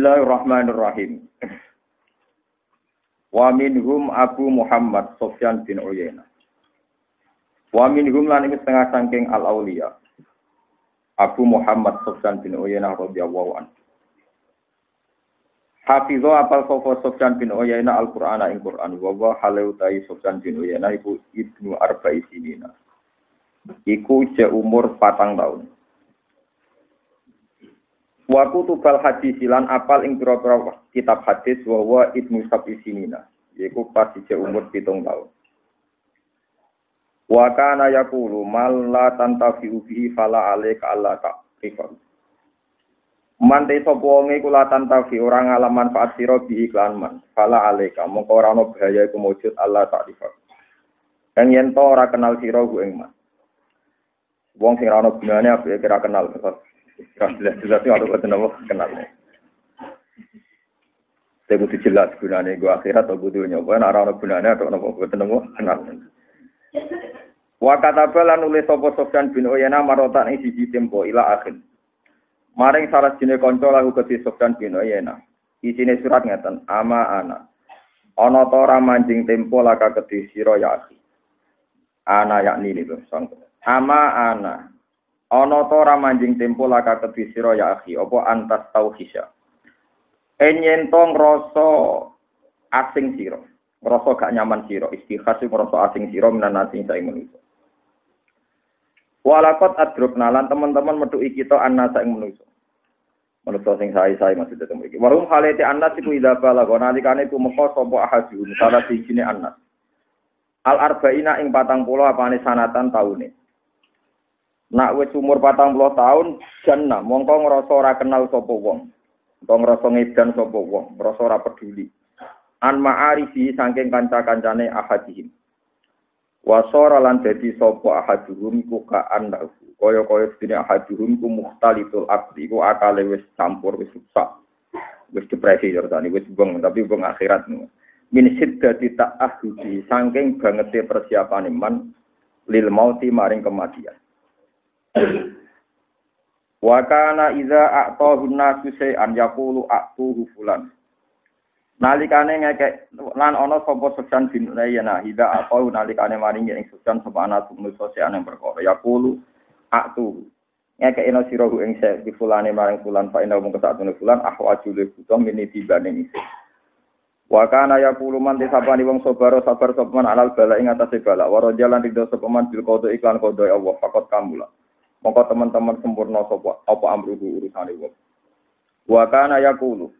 Bismillahirrahmanirrahim. Wa minhum Abu Muhammad Sufyan bin Uyainah. Wa minhum lan iki setengah saking al-auliya. Abu Muhammad Sufyan bin Uyainah radhiyallahu anhu. Hafizho apal sapa Sufyan bin Uyainah Al-Qur'ana ing Qur'an wa wa halautai Sufyan bin Uyainah iku ibnu arba'i sinina. Iku je umur 4 tahun. Wa kutubal hadis lan apal ing pira-pira kitab hadis wa ibnu sab'i sinina. Iku pas je umur 7 tahun. Wa kana yaqulu mal la tantafi'u bihi fala alayka alla ta'rifah. Mante sapa wong iku latan tafi ora ngalam manfaat sira bi iklan man fala aleka mongko ora ana bahaya iku mujud Allah ta'rifah. Yen to ora kenal sira ku ing man. Wong sing ora ana gunane apa kira kenal terus jelas ora ketemu kenal. Saya butuh jelas gunane gua akhirat atau butuh nyoba ora ana gunane atau napa ketemu kenal. Wa katabalan nulis sapa Sufyan bin Uyainah marotan ing siji tempo ila akhir. Maring salah jine kanca lagu kedhi Sufyan bin Uyainah. Isine surat ngeten, ama ana. Ana ta ora manjing tempo laka kedhi sira ya akhi. Ana yakni niku sang. Ama ana. Ana ta ora manjing tempo laka kedhi sira ya akhi, apa antas tauhisya. Enyen to ngrasa asing sira. Ngrasa gak nyaman sira, istikhas ngrasa asing sira menan asing sae manusa. Walakot adrukna lan teman-teman metuki kita annasa ing manusa. Manusa sing sae-sae maksud ketemu iki. Warum halete annas iku ida balago nalikane tumeka sapa ahadun salah sijine annas. Al arba'ina ing 40 apane sanatan taune. Nak wis umur 40 tahun jannah mongko ngrasa ora kenal sapa wong. Utawa ngrasa ngedan sapa wong, ngrasa ora peduli. An ma'arifi saking kanca-kancane ahadihim. Wasara lan dadi sapa ahaduhum ku ka'an lahu kaya-kaya sedene ahaduhum ku muhtalitul aqli ku akale wis campur wis rusak wis depresi jane wis beng tapi beng akhirat min siddati ta'ahudi saking bangete persiapane man lil mauti maring kematian wa kana idza a'tahu nasu an yaqulu a'tuhu fulan. Nalikane ngekek lan ana sapa Sufyan bin Uyainah hida apa nalikane maringi ing Sufyan sapa ana tumus sosiane perkara yaqulu atu ngekek eno sirahu ing se difulane maring fulan fa ina mung kesatune fulan ahwaju le butuh mini tibane isi wa kana yaqulu man disapani wong sabar sapa man alal bala ing atase bala wa jalan ridho sapa man bil qada iklan qada Allah fakot kamula mongko teman-teman sempurna sapa apa amruhu urusane wong wa kana yaqulu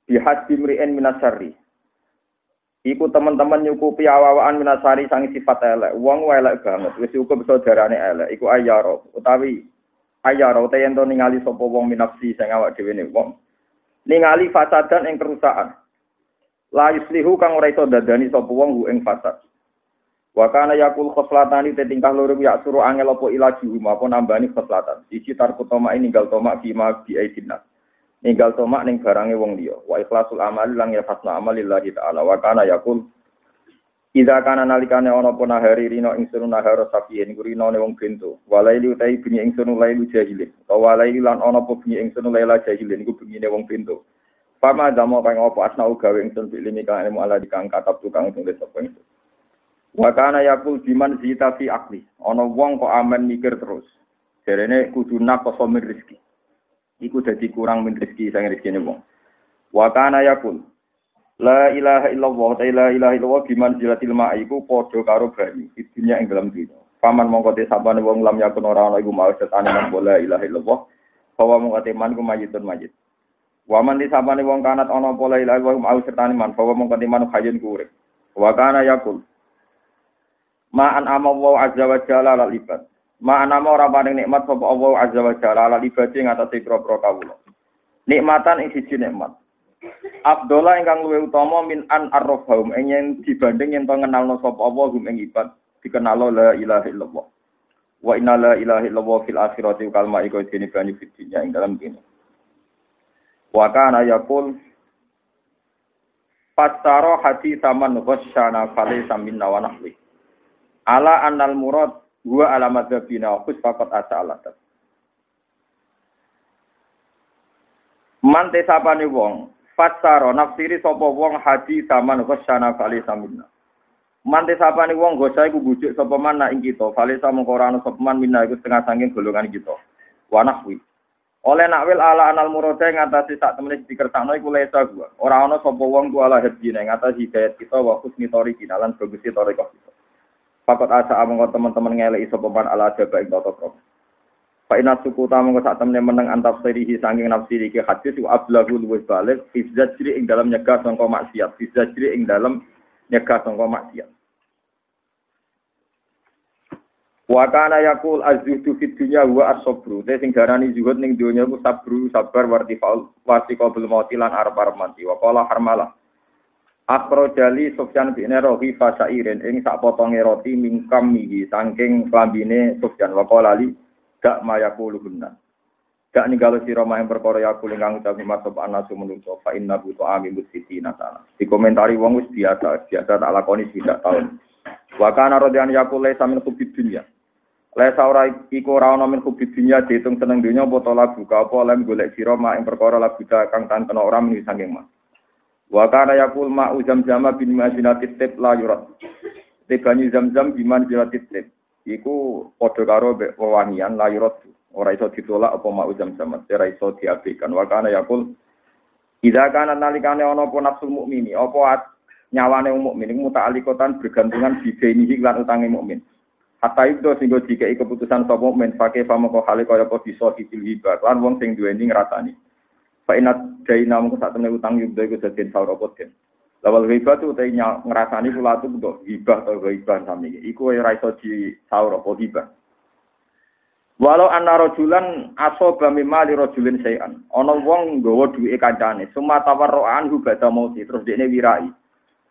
bihad bimri'in minasari. Iku teman-teman nyukupi awawaan minasari sang sifat elek. Wong elek banget. Wis cukup saudarane elek. Iku ayaro. Utawi ayaro te yen to ningali sapa wong minafsi sing awak dhewe ne wong. Ningali fasadan ing kerusakan. La yuslihu kang ora iso dadani sapa wong ing fasad. Wa kana yakul khoslatani te tingkah loro ya suruh angel apa ilaju apa nambani khoslatan. Siji tarkutoma ninggal tomak fima bi aidinnas. Ninggal tomak ning barange wong liya wa ikhlasul amali lang ya fasna amalillahi ta'ala wa kana yaqul idza kana nalikane ana apa nahari rino ingsun nahara sapiyen gurinane wong bento walaili utai bengi ingsun lailu jahilin walaili lan ana apa bengi ingsun laila jahilin iku bengine wong bento fama damo kang apa asna gawe ingsun bilimi kang ilmu ala dikang katab tukang tulis apa ingsun wa kana yaqul biman zita fi aqli ana wong kok amen mikir terus jarene kudu naqsa min rezeki. Iku dadi kurang min rezeki sang rezekine wong. Wa kana yaqul la ilaha illallah la ilaha illallah biman jilatil ma'iku padha karo banyu di dunya ing dalam dunya. Paman mongko te sapane wong lam yakun ora ana iku mau setane nang la ilaha illallah bahwa mongko te man ku mayitun mayit. Wa man te sapane wong kanat ana apa la ilaha illallah mau setane man bahwa mongko te man hayun ku urip. Wa kana yaqul ma an amallahu azza wa jalla lal ibad. Ma'ana ora paring nikmat sapa Allah azza wa jalla ala ibadi ngatasi pro-pro kawula. Nikmatan ing siji nikmat. Abdullah ingkang luwih utama min an arrafahum ing dibanding yen to ngenalno sapa Allah gum ing ibad dikenalo la ilaha illallah. Wa inna la ilaha illallah fil akhirati kalma iku dene banyu fidinya ing dalam kene. Wa kana yaqul Pasaro hati saman ghasyana falaysa minna wa nahwi. Ala annal murad huwa alamat zabina khus faqat as'alat. Man tesapane wong fatsara nafsiri sapa wong hadis zaman ghasyana fali samina. Man tesapane wong gosa iku bujuk sapa man ing kita fali samangka ora ana sapa man minna iku setengah saking golongan kita. Wa nahwi. Oleh nakwil ala anal murada ngatasi sak temene dikersakno iku lesa gua. Ora ana sapa wong ku ala hadine ngatasi hidayat kita wa husni tori kinalan bagusi tori kita. Pakot asa amangka teman-teman ngeleki sapa man ala jaba ing tata krama. Fa inna suku tamu sak temene meneng antap sirihi saking nafsi iki hadis wa ablagul luwih balik fi zajri ing dalam nyegah sangka maksiat fi zajri ing dalam nyegah sangka maksiat wa kana yaqul az-zuhdu fid dunya wa as-sabru te sing darani zuhud ning donya ku sabru sabar wartifaul wasiqabul mauti lan arep-arep mati wa qala harmalah akhrajali Sufyan bin Rahi fasairin ing sak potonge roti mingkam iki saking klambine Sufyan wa qala li dak mayakuluhunna. Dak ninggalo sira maing perkara yakul ingkang utawi masop anasu menungso fa inna bu ta'ami musitina sana. Dikomentari wong wis biasa tak lakoni swidak taun. Wa kana radyan yakul laisa min kubid dunya. Laisa ora iku ora ana min kubid dunya diitung seneng dunya apa to lagu ka apa lem golek sira maing perkara lagu kang tan kena ora muni saking mas. Wa kana yakul ma uzam-zama bin mazinatit tib la yurat. Tibani zam-zam biman zinatit tib. Iku padha karo wewangian layurat ora iso ditolak apa mau jam-jam ora iso diabaikan wa kana yakul idza kana nalikane ana apa nafsul mukmini apa nyawane mukmin iku muta'alliqatan bergantungan bidene lan utange mukmin hatta itu sing dikeki keputusan sapa mukmin pakai pamoko hale kaya apa bisa dicilhiba lan wong sing duweni ngrasani fa inat daina mung sak temene utang yudha iku dadi saura apa den lawal ghibah tu te ngrasani kula tu kok ghibah atau ghibah sami iki. Iku ora iso disaur apa ghibah. Walau anna rajulan asaba mimali rajulin sayan. Ana wong nggawa duwike kancane, summa tawarru'an hu bada mauti terus dekne wirai.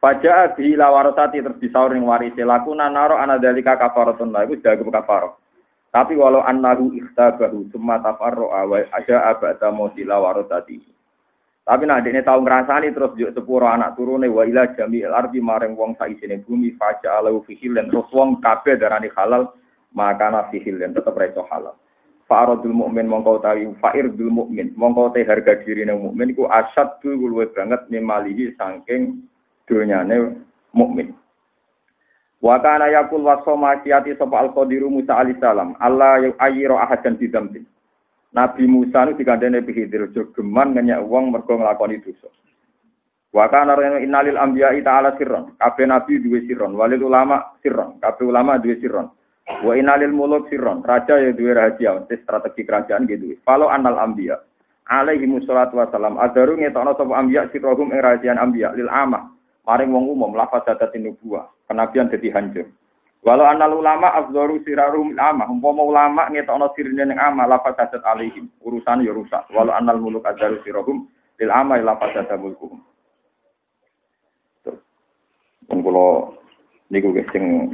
Faja'a bi lawarasati terus disaur ning warise lakuna naro ana dalika kafaratun la iku jago kafarah. Tapi walau annahu ikhtabahu summa tafarru'a wa aja'a bada mauti lawarasati. Tapi nek dekne tau ngrasani terus yo sepuro anak turune wa ila jamil ardi maring wong sak isine bumi faja alau fihilen terus wong kabeh darani halal maka na fihilen tetep reso halal. Fa'radul mukmin mongko utawi fa'irdul mukmin mongko te harga dirine mukmin iku asyaddu luwih banget nimalihi saking donyane mukmin. Wa kana yaqul wasoma siyati sapa al-qadiru Musa alaihi salam Allah ayyira ahadan bidambi. Nabi Musa itu dikandani Khidir jogeman ngenyak wong mergo nglakoni dosa. Wa kana innalil anbiya'i ta'ala sirron. Kabeh nabi duwe sirron, walil ulama sirron, kabeh ulama duwe sirron. Wa innalil muluk sirron, raja ya duwe rahasia, strategi kerajaan gitu. Kalau annal anbiya alaihi wassalatu wassalam adaru ngetokno sapa anbiya sirrohum ing rahasian anbiya lil amah. Maring wong umum lafaz dadatin nubuwah, kenabian dadi hancur. Walau anal ulama afdharu sirarum amah, umpama ulama ngetokno sirine ning amah lafaz hadat alaihim, urusan ya rusak. Walau anal muluk adaru sirahum lil amah lafaz hadat mulkuhum. Terus kula niku sing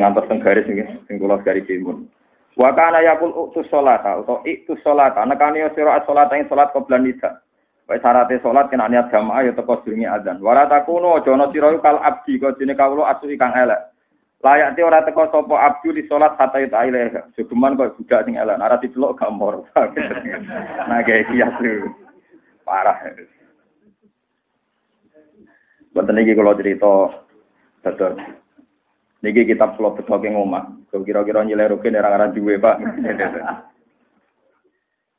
antar teng garis niki, sing kula garis timun. Wa kana yaqul utus sholata utawa iktus sholata, nekane sira sholata ing salat qoblan nida. Wae syaraté salat kena niat jamaah ya teko durunge adzan. Wala takuno aja ana sira kal abdi kok dene kawula asu kang elek. Layak te ora teko sapa abdu di salat hatta ilaih. Sugeman kok budak sing elek, ora diceluk gambar. Nah kayak iki asu. Parah. Boten iki kula crita dados. Niki kitab kula betoke ngomah. Kira-kira nyeleruke nek ora duwe, Pak.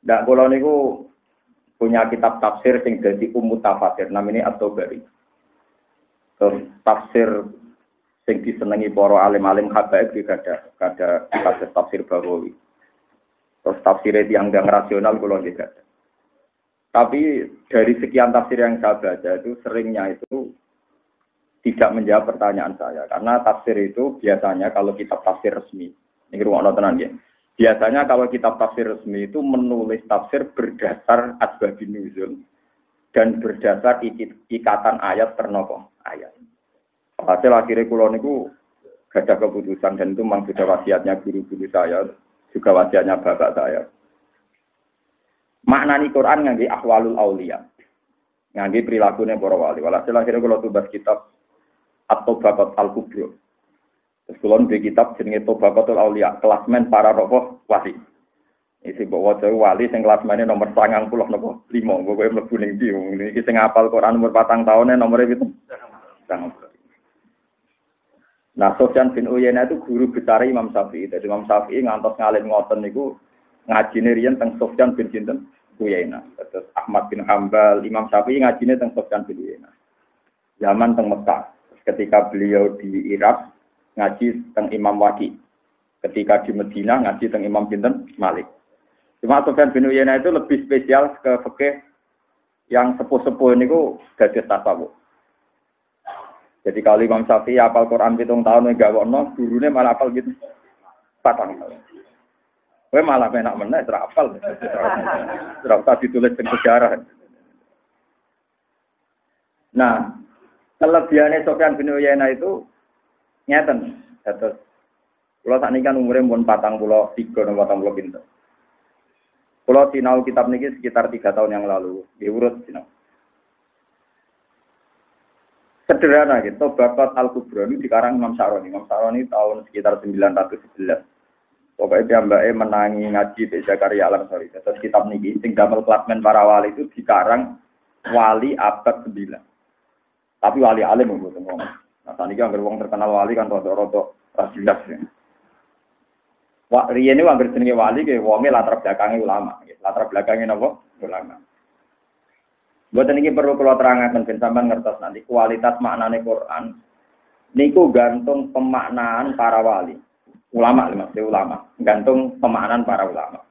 Ndak kula niku punya kitab tafsir sing dadi umum tafsir namanya At-Tabari. Terus tafsir sing disenengi para alim-alim habaib iki kada tafsir Bawawi. Terus tafsir yang rasional kula nggih kada. Tapi dari sekian tafsir yang saya baca itu seringnya itu tidak menjawab pertanyaan saya karena tafsir itu biasanya kalau kitab tafsir resmi ini ruang tenan ya. Biasanya kalau kitab tafsir resmi itu menulis tafsir berdasar asbabun nuzul dan berdasar ikatan ayat ternopo ayat. Hasil akhirnya kula niku gadah keputusan dan itu memang sudah wasiatnya guru-guru saya, juga wasiatnya bapak saya. Maknani Quran ngangge ahwalul auliya. Ngangge prilakune para wali. Walhasil akhirnya kula tumbas kitab At-Tabaqat Al-Kubra. Terus kula duwe kitab jenenge Tabaqatul Auliya, kelasmen para roh wali. Isi bawa jauh wali sing kelas mainnya nomor 90 nopo 5, gue mlebu ning ndi iki sing ngapal Quran umur 4 tahunnya nomornya gitu. Nah, Sufyan bin Uyainah itu guru besar Imam Syafi'i. Jadi Imam Syafi'i ngantos ngalim ngoten niku ngajine riyen teng Sufyan bin sinten Uyainah. Terus Ahmad bin Hambal, Imam Syafi'i ngajine teng Sufyan bin Uyainah. Zaman teng Mekah. Ketika beliau di Irak ngaji teng Imam Waqi. Ketika di Madinah ngaji teng Imam sinten Malik. Cuma Sufyan bin Uyainah itu lebih spesial ke fikih yang sepuh-sepuh niku dados tasawuf. Jadi kalau Imam Syafi'i hafal Quran 7 tahun enggak wono, gurune malah hafal gitu 4 tahun. Kowe malah enak meneh ora hafal. Ora usah ditulis ing sejarah. Nah, kelebihannya Sufyan bin Uyainah itu ngeten. Terus kula sakniki kan umure pun 43 atau 40 pinten. Kula sinau kitab niki sekitar 3 tahun yang lalu, diurut sinau. Sederhana gitu, Bakat Al-Kubra ini dikarang Imam Sa'roni. Imam Sa'roni tahun sekitar 911. Pokoknya dia mbaknya menangi ngaji di Zakaria Al-Ansari. Terus kitab niki, sing damel klasmen para wali itu dikarang wali abad 9. Tapi wali alim mboten wong. Nah, saniki anggere wong terkenal wali kan rada-rada rasilas ya. Wah, riyen iki anggere jenenge wali ke wonge latar belakangnya ulama. Latar belakangnya napa? Ulama. Mboten iki perlu kula terangaken ben sampean ngertos nanti kualitas maknane Quran niku gantung pemaknaan para wali. Ulama maksudnya ulama, gantung pemaknaan para ulama.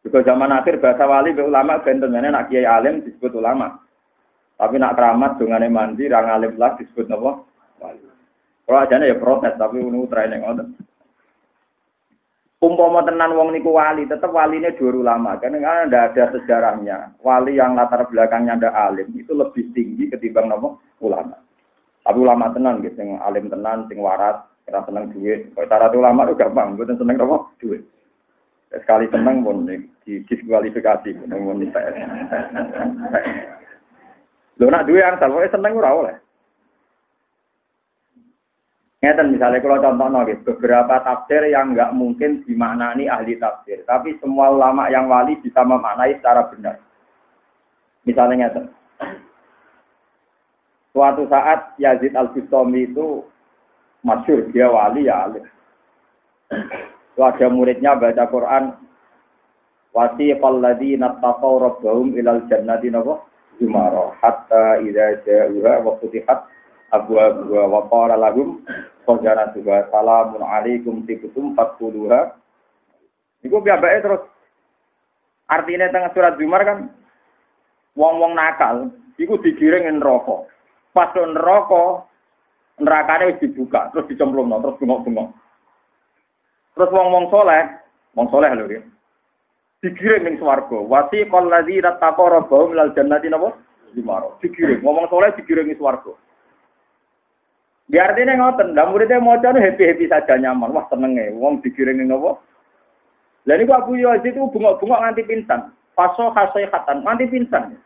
Juga zaman akhir bahasa wali be ulama bentengane nak kiai alim disebut ulama. Tapi nak keramat dongane mandi ra ngalim lah disebut napa? Wali. Kalau ajane ya protes tapi ngono training ngoten. Umpama tenan wong niku wali, tetap waline dua ulama. Karena ndak ada sejarahnya. Wali yang latar belakangnya ndak alim itu lebih tinggi ketimbang nopo ulama. Tapi ulama tenan gitu, sing alim tenan, sing waras, kira seneng duit. Kalau cara ulama itu gampang, mboten seneng nopo duit. Sekali seneng pun diskualifikasi, pun saya. Lho nak duit yang saleh seneng ora oleh. Ngeten misalnya kalau contohnya beberapa tafsir yang nggak mungkin dimaknani ahli tafsir, tapi semua ulama yang wali bisa memaknai secara benar. Misalnya ngeten, suatu saat Yazid Al-Bustami itu masyhur dia wali ya alim. Itu ada muridnya baca Quran, wasiqal ladzina taqaw rabbahum ilal jannati zumara hatta idza ja'uha wa futihat abwabuha wa qala lahum qajaratuha salamun alaikum tibtum fadkhuluha. Iku piyambake terus artine teng surat Zumar kan wong-wong nakal iku digiring neraka. Pas neraka nerakane wis dibuka terus dicemplungno terus bengok-bengok. Terus wong-wong saleh lho ya. Digiring ning swarga. Wasiqal ladzina taqaw rabbahum ilal jannati zumara. Digiring wong saleh digiring ning swarga. Di artinya ngoten, ndak muridnya maca happy-happy saja nyaman. Wah senenge wong digiring napa? Lah niku Abu Yazid itu bengok-bengok nganti pingsan. Faso khasihatan nganti pingsan.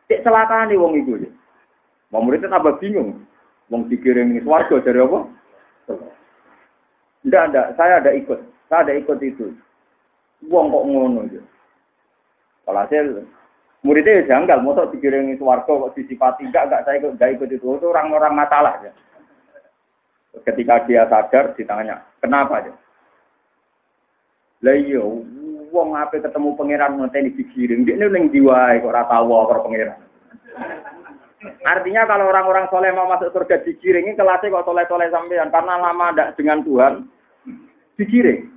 Cek celakane wong iku. Wong muridnya tambah bingung. Wong digiring ning swarga dari apa? Ndak, saya ada ikut. Saya ada ikut itu. Wong kok ngono iki. Walhasil muridnya janggal, mosok digiring ning swarga kok disifati enggak saya ikut itu. Itu orang-orang masalah ya. Ketika dia sadar ditanya, kenapa dia? Lah iya, wong ape ketemu pangeran ngenteni digiring, dia ning diwae kok ora tau karo pangeran. Artinya kalau orang-orang soleh mau masuk surga digiringi kelasnya kok soleh-soleh sampean karena lama ndak dengan Tuhan digiring.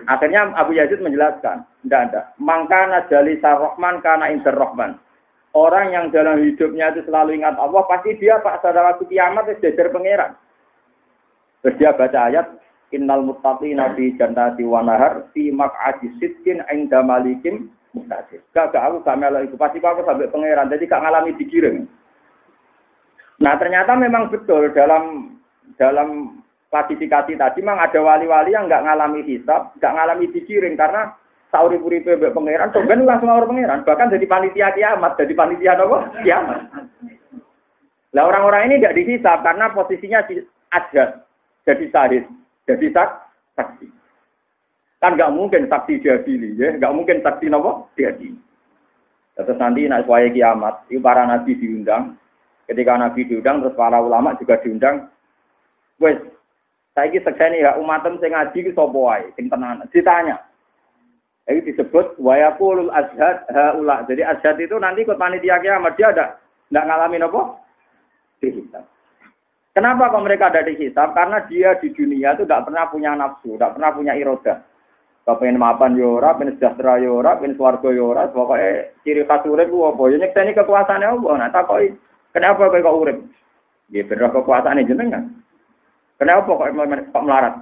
Akhirnya Abu Yazid menjelaskan, ndak. Mangkana jalisa Rahman kana inter Rahman. Orang yang dalam hidupnya itu selalu ingat Allah, pasti dia pada waktu kiamat sejajar pangeran. Terus dia baca ayat innal muttaqina fi jannati wa nahar fi maq'adi sidqin 'inda malikin muqtadir. Gak aku gak melok itu pasti aku sampai pangeran. Jadi gak ngalami digiring. Nah, ternyata memang betul dalam klasifikasi tadi memang ada wali-wali yang enggak ngalami hisab, enggak ngalami digiring karena sauri-uripe mbek pangeran sampeyan langsung ngawur pangeran, bahkan jadi panitia kiamat, jadi panitia apa? Kiamat. Lah orang-orang ini enggak dihisab karena posisinya ada jadi syahid, jadi saksi. Kan nggak mungkin saksi diadili, ya, nggak mungkin saksi nopo diadili. Terus nanti nak suaya kiamat, itu para nabi diundang. Ketika nabi diundang, terus para ulama juga diundang. Wes, saya ini sekseni ya umatem sing ngaji ki sapa wae, sing tenan. Ditanya. Itu disebut wayaqulul azhad haula. Jadi azhad itu nanti ikut panitia kiamat dia ada enggak ngalamin apa? Dihisab. Kenapa kok mereka ada dihisab? Karena dia di dunia itu tidak pernah punya nafsu, tidak pernah punya irodah. Kepengen mapan yo ora, pengen sejahtera yo ora, pengen swarga yo ora, pokoke ciri khas urip ku apa? Ya nyekseni kekuasaane Allah. Nah takoki, kenapa kowe kok urip? Nggih bener kekuasaane jenengan. Kenapa kok melarat?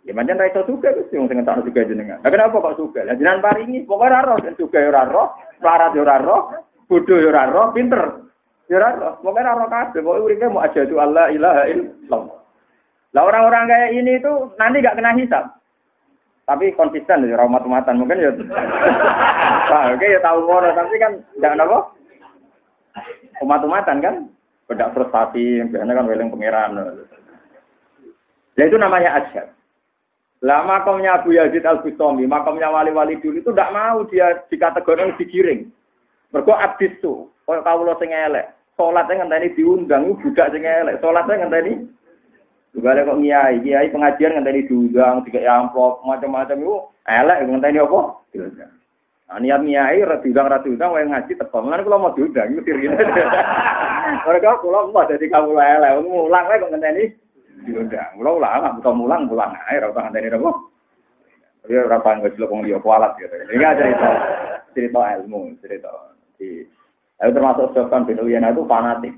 Ya pancen ra iso sugih Gusti wong sing entuk sugih jenengan. Lah kenapa kok sugih? Lah jenengan paringi, pokoke ora roh, sugih ora roh, melarat yo ora roh, bodho yo ora roh, pinter yo ora roh. Pokoke ora roh kabeh, pokoke uripe mau asyhadu alla ilaha illallah. Lah orang-orang kayak ini itu nanti enggak kena hisab. Tapi konsisten ya umat-umatan mungkin ya. Wah, oke ya tahu ngono tapi kan enggak napa? Umat-umatan kan beda frustasi, biasanya kan weling pangeran. Ya itu namanya asyhad. Lah makomnya Abu Yazid Al-Bustami, makomnya wali-wali dulu itu tidak mau dia dikategorikan digiring. Mergo abdis tuh, koyo kawula sing elek. Salate ngenteni diundang budak sing elek. Salate ngenteni juga kok kiai pengajian ngenteni diundang, dikai amplop, macam-macam itu elek ngenteni apa? Diundang. Nah, niat kiai ra diundang wae ngaji teko. Lan kula mau diundang itu dirine. Mereka kula mau dadi kawula elek, mulang wae kok ngenteni diundang. Mula ulama buta mulang ae ora usah ngenteni apa. Ya ora paham wis wong liya kualat gitu. Iki cerita ilmu, cerita di ayo termasuk Sofyan bin Uyainah itu fanatik.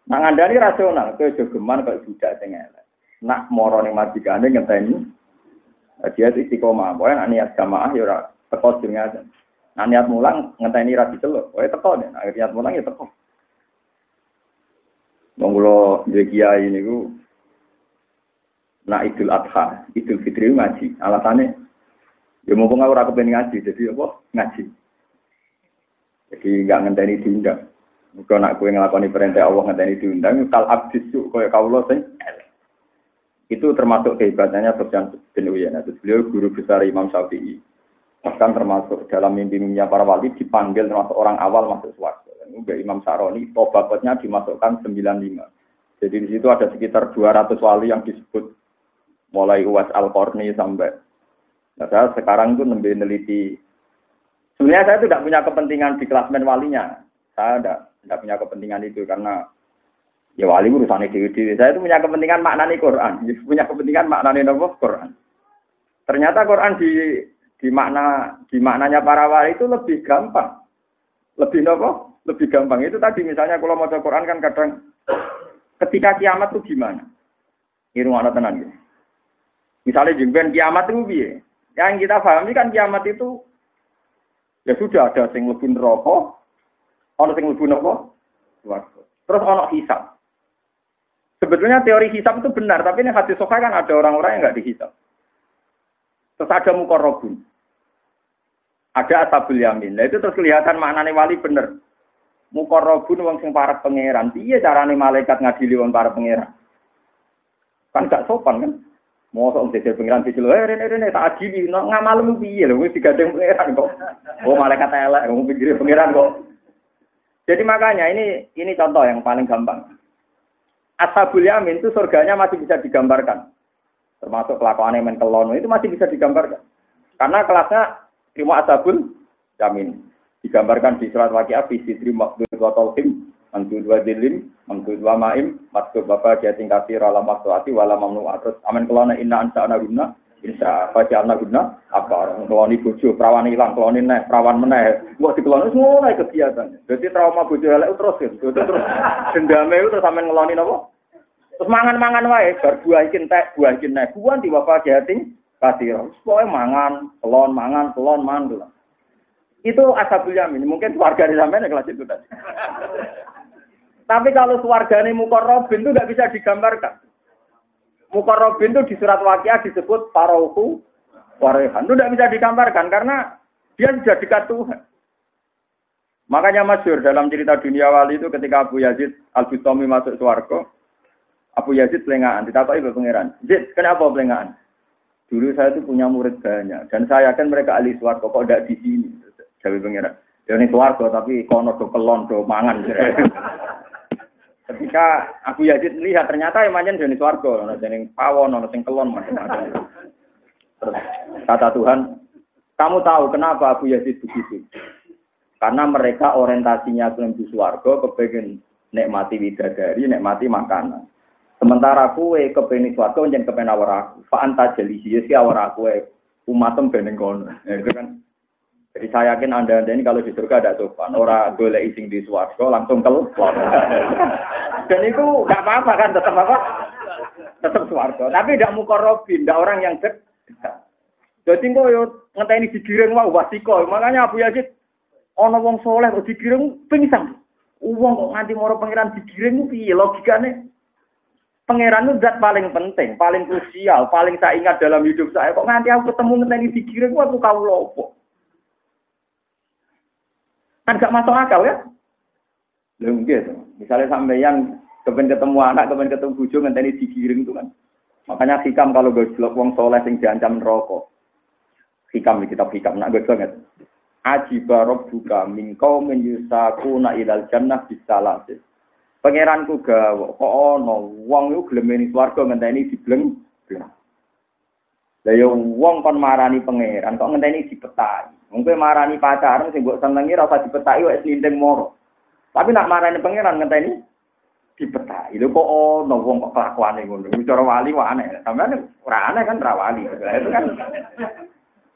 Nah ngandani rasional, kowe jogeman kok budak sing elek. Nak moro ning majikane ngenteni dia istiqomah, pokoke nek niat jamaah ya ora teko jenenge. Nah niat mulang ngenteni ra diceluk, kowe teko nek niat mulang ya teko. Wong kula kiai niku nah Idul Adha, Idul Fitri ngaji. Alasannya, ya mumpung aku ora kepen ngaji, jadi apa? Ngaji. Jadi enggak ngenteni diundang. Muga nak kowe nglakoni perintah Allah ngenteni diundang, kal abdis koyo kawula sing elek. Itu termasuk kehebatannya Sufyan bin Uyainah. Beliau guru besar Imam Syafi'i. Bahkan termasuk dalam mimpi-mimpinya para wali dipanggil termasuk orang awal masuk surga. Dan juga Imam Sa'roni, tobatnya dimasukkan 95. Jadi di situ ada sekitar 200 wali yang disebut mulai Uwais Al-Qarni sampai. Nah, saya sekarang itu meneliti. Sebenarnya saya tidak punya kepentingan di klasmen walinya. Saya tidak punya kepentingan itu karena ya wali urusannya dewi-dewi. Saya itu punya kepentingan maknani Quran. Punya kepentingan maknani Quran. Ternyata Quran di maknanya para wali itu lebih gampang. Lebih gampang. Itu tadi misalnya kalau mau Quran kan kadang ketika kiamat itu gimana? Ini rumah tenan gitu. Misalnya jengben kiamat itu piye? Yang kita pahami kan kiamat itu ya sudah ada sing mlebu neraka, ana sing mlebu napa? Swarga. Terus ana hisab. Sebetulnya teori hisab itu benar, tapi ini hadis sahih kan ada orang-orang yang enggak dihisab. Terus ada muqarrabun. Ada ashabul yamin. Nah itu terus kelihatan maknane wali bener. Muqarrabun wong sing parek pangeran. Piye carane malaikat ngadili wong parek pangeran? Kan gak sopan kan? Mosok dadi pangeran diceluk, rene tak adili, ngamalmu piye lho wis digandeng pangeran kok. Oh malaikat elek, wong pikir pangeran kok. Jadi makanya ini contoh yang paling gampang. Ashabul Yamin itu surganya masih bisa digambarkan. Termasuk kelakuan men kelon itu masih bisa digambarkan. Karena kelasnya terima Ashabul Yamin. Digambarkan di surat Waqiah fi sidri maqdud wa talqim Mantu dua dilim, mantu dua maim, maksud bapak dia tingkati ralam waktuati wala mamnu atus. Amin kelana inna ansa anaguna, insya baca anaguna. Apa orang kelani bojo, perawan hilang, kelani neh, perawan meneh. Gua di kelani semua naik kegiatan. Jadi trauma bojo elek terus kan, terus dendame itu terus amin kelani nopo. Terus mangan wae, berbuah ikin teh, buah ikin neh. Buan di bapak dia tingkati ralam. Pokoknya mangan, kelon. Itu Ashabul Yamin. Mungkin keluarga di sampean kelas itu tadi. Tapi kalau suargane muqarrabin itu tidak bisa digambarkan. Muqarrabin itu di surat Waqiah disebut farauhu warehan. Itu tidak bisa digambarkan karena dia sudah dekat Tuhan. Makanya masyhur dalam cerita dunia wali itu ketika Abu Yazid Al-Bustami masuk swarga, Abu Yazid pelengahan, ditakoki ke pangeran. "Yazid, kenapa pelengahan?" Dulu saya itu punya murid banyak dan saya yakin mereka ahli swarga kok ndak di sini. Jawa pengiran. Ya ini swarga tapi kono do kelon do mangan. Ketika Abu Yazid melihat ternyata yang manjen jenis swarga, ana sing pawon, ana sing kelon macam-macam. Terus kata Tuhan, kamu tahu kenapa Abu Yazid begitu? Karena mereka orientasinya menuju swarga, kepengin nikmati widadari, nikmati makanan. Sementara kue kepengin swarga njen kepen awor aku. Fa anta jalisi ya awor aku umatem beneng kono. Itu kan. Jadi saya yakin Anda ini kalau di surga ada sopan. Ora golek sing di swarga langsung keluar. Dan itu enggak apa-apa kan tetap apa? Tetap swarga. Tapi ndak mukorobin, ndak orang yang dekat. Jadi kok yo ngenteni digiring wae wasiko. Makanya Abu Yazid ana wong saleh kok digiring pingsan. Wong kok nganti moro pangeran digiring piye logikane? Pangeran itu zat paling penting, paling krusial, paling saya ingat dalam hidup saya. Kok nganti aku ketemu ngenteni digiring aku kawula opo? Kan gak masuk akal ya? Lho nggih. Misalnya sampeyan kepen ketemu anak, kepen ketemu bojo ngenteni digiring itu kan. Makanya hikam kalau gojlok wong saleh sing diancam neraka. Hikam di kitab hikam nak gojlok kan. Ajiba rabbuka min qaumin yusaquna ilal jannah bisalasis. Pangeranku gawe kok ana wong iku gelem ning swarga ngenteni dibleng. Lah yo wong kon marani pangeran kok ngenteni dipetaki. Wong kowe marani pacaran sing mbok senengi ora usah dipetaki wis ninding moro. Tapi nak marani pangeran ngenteni dipetaki. Lho kok ana wong kok kelakuane ngono. Bicara wali wae aneh. Sampeyan ora aneh kan ra wali. Itu kan.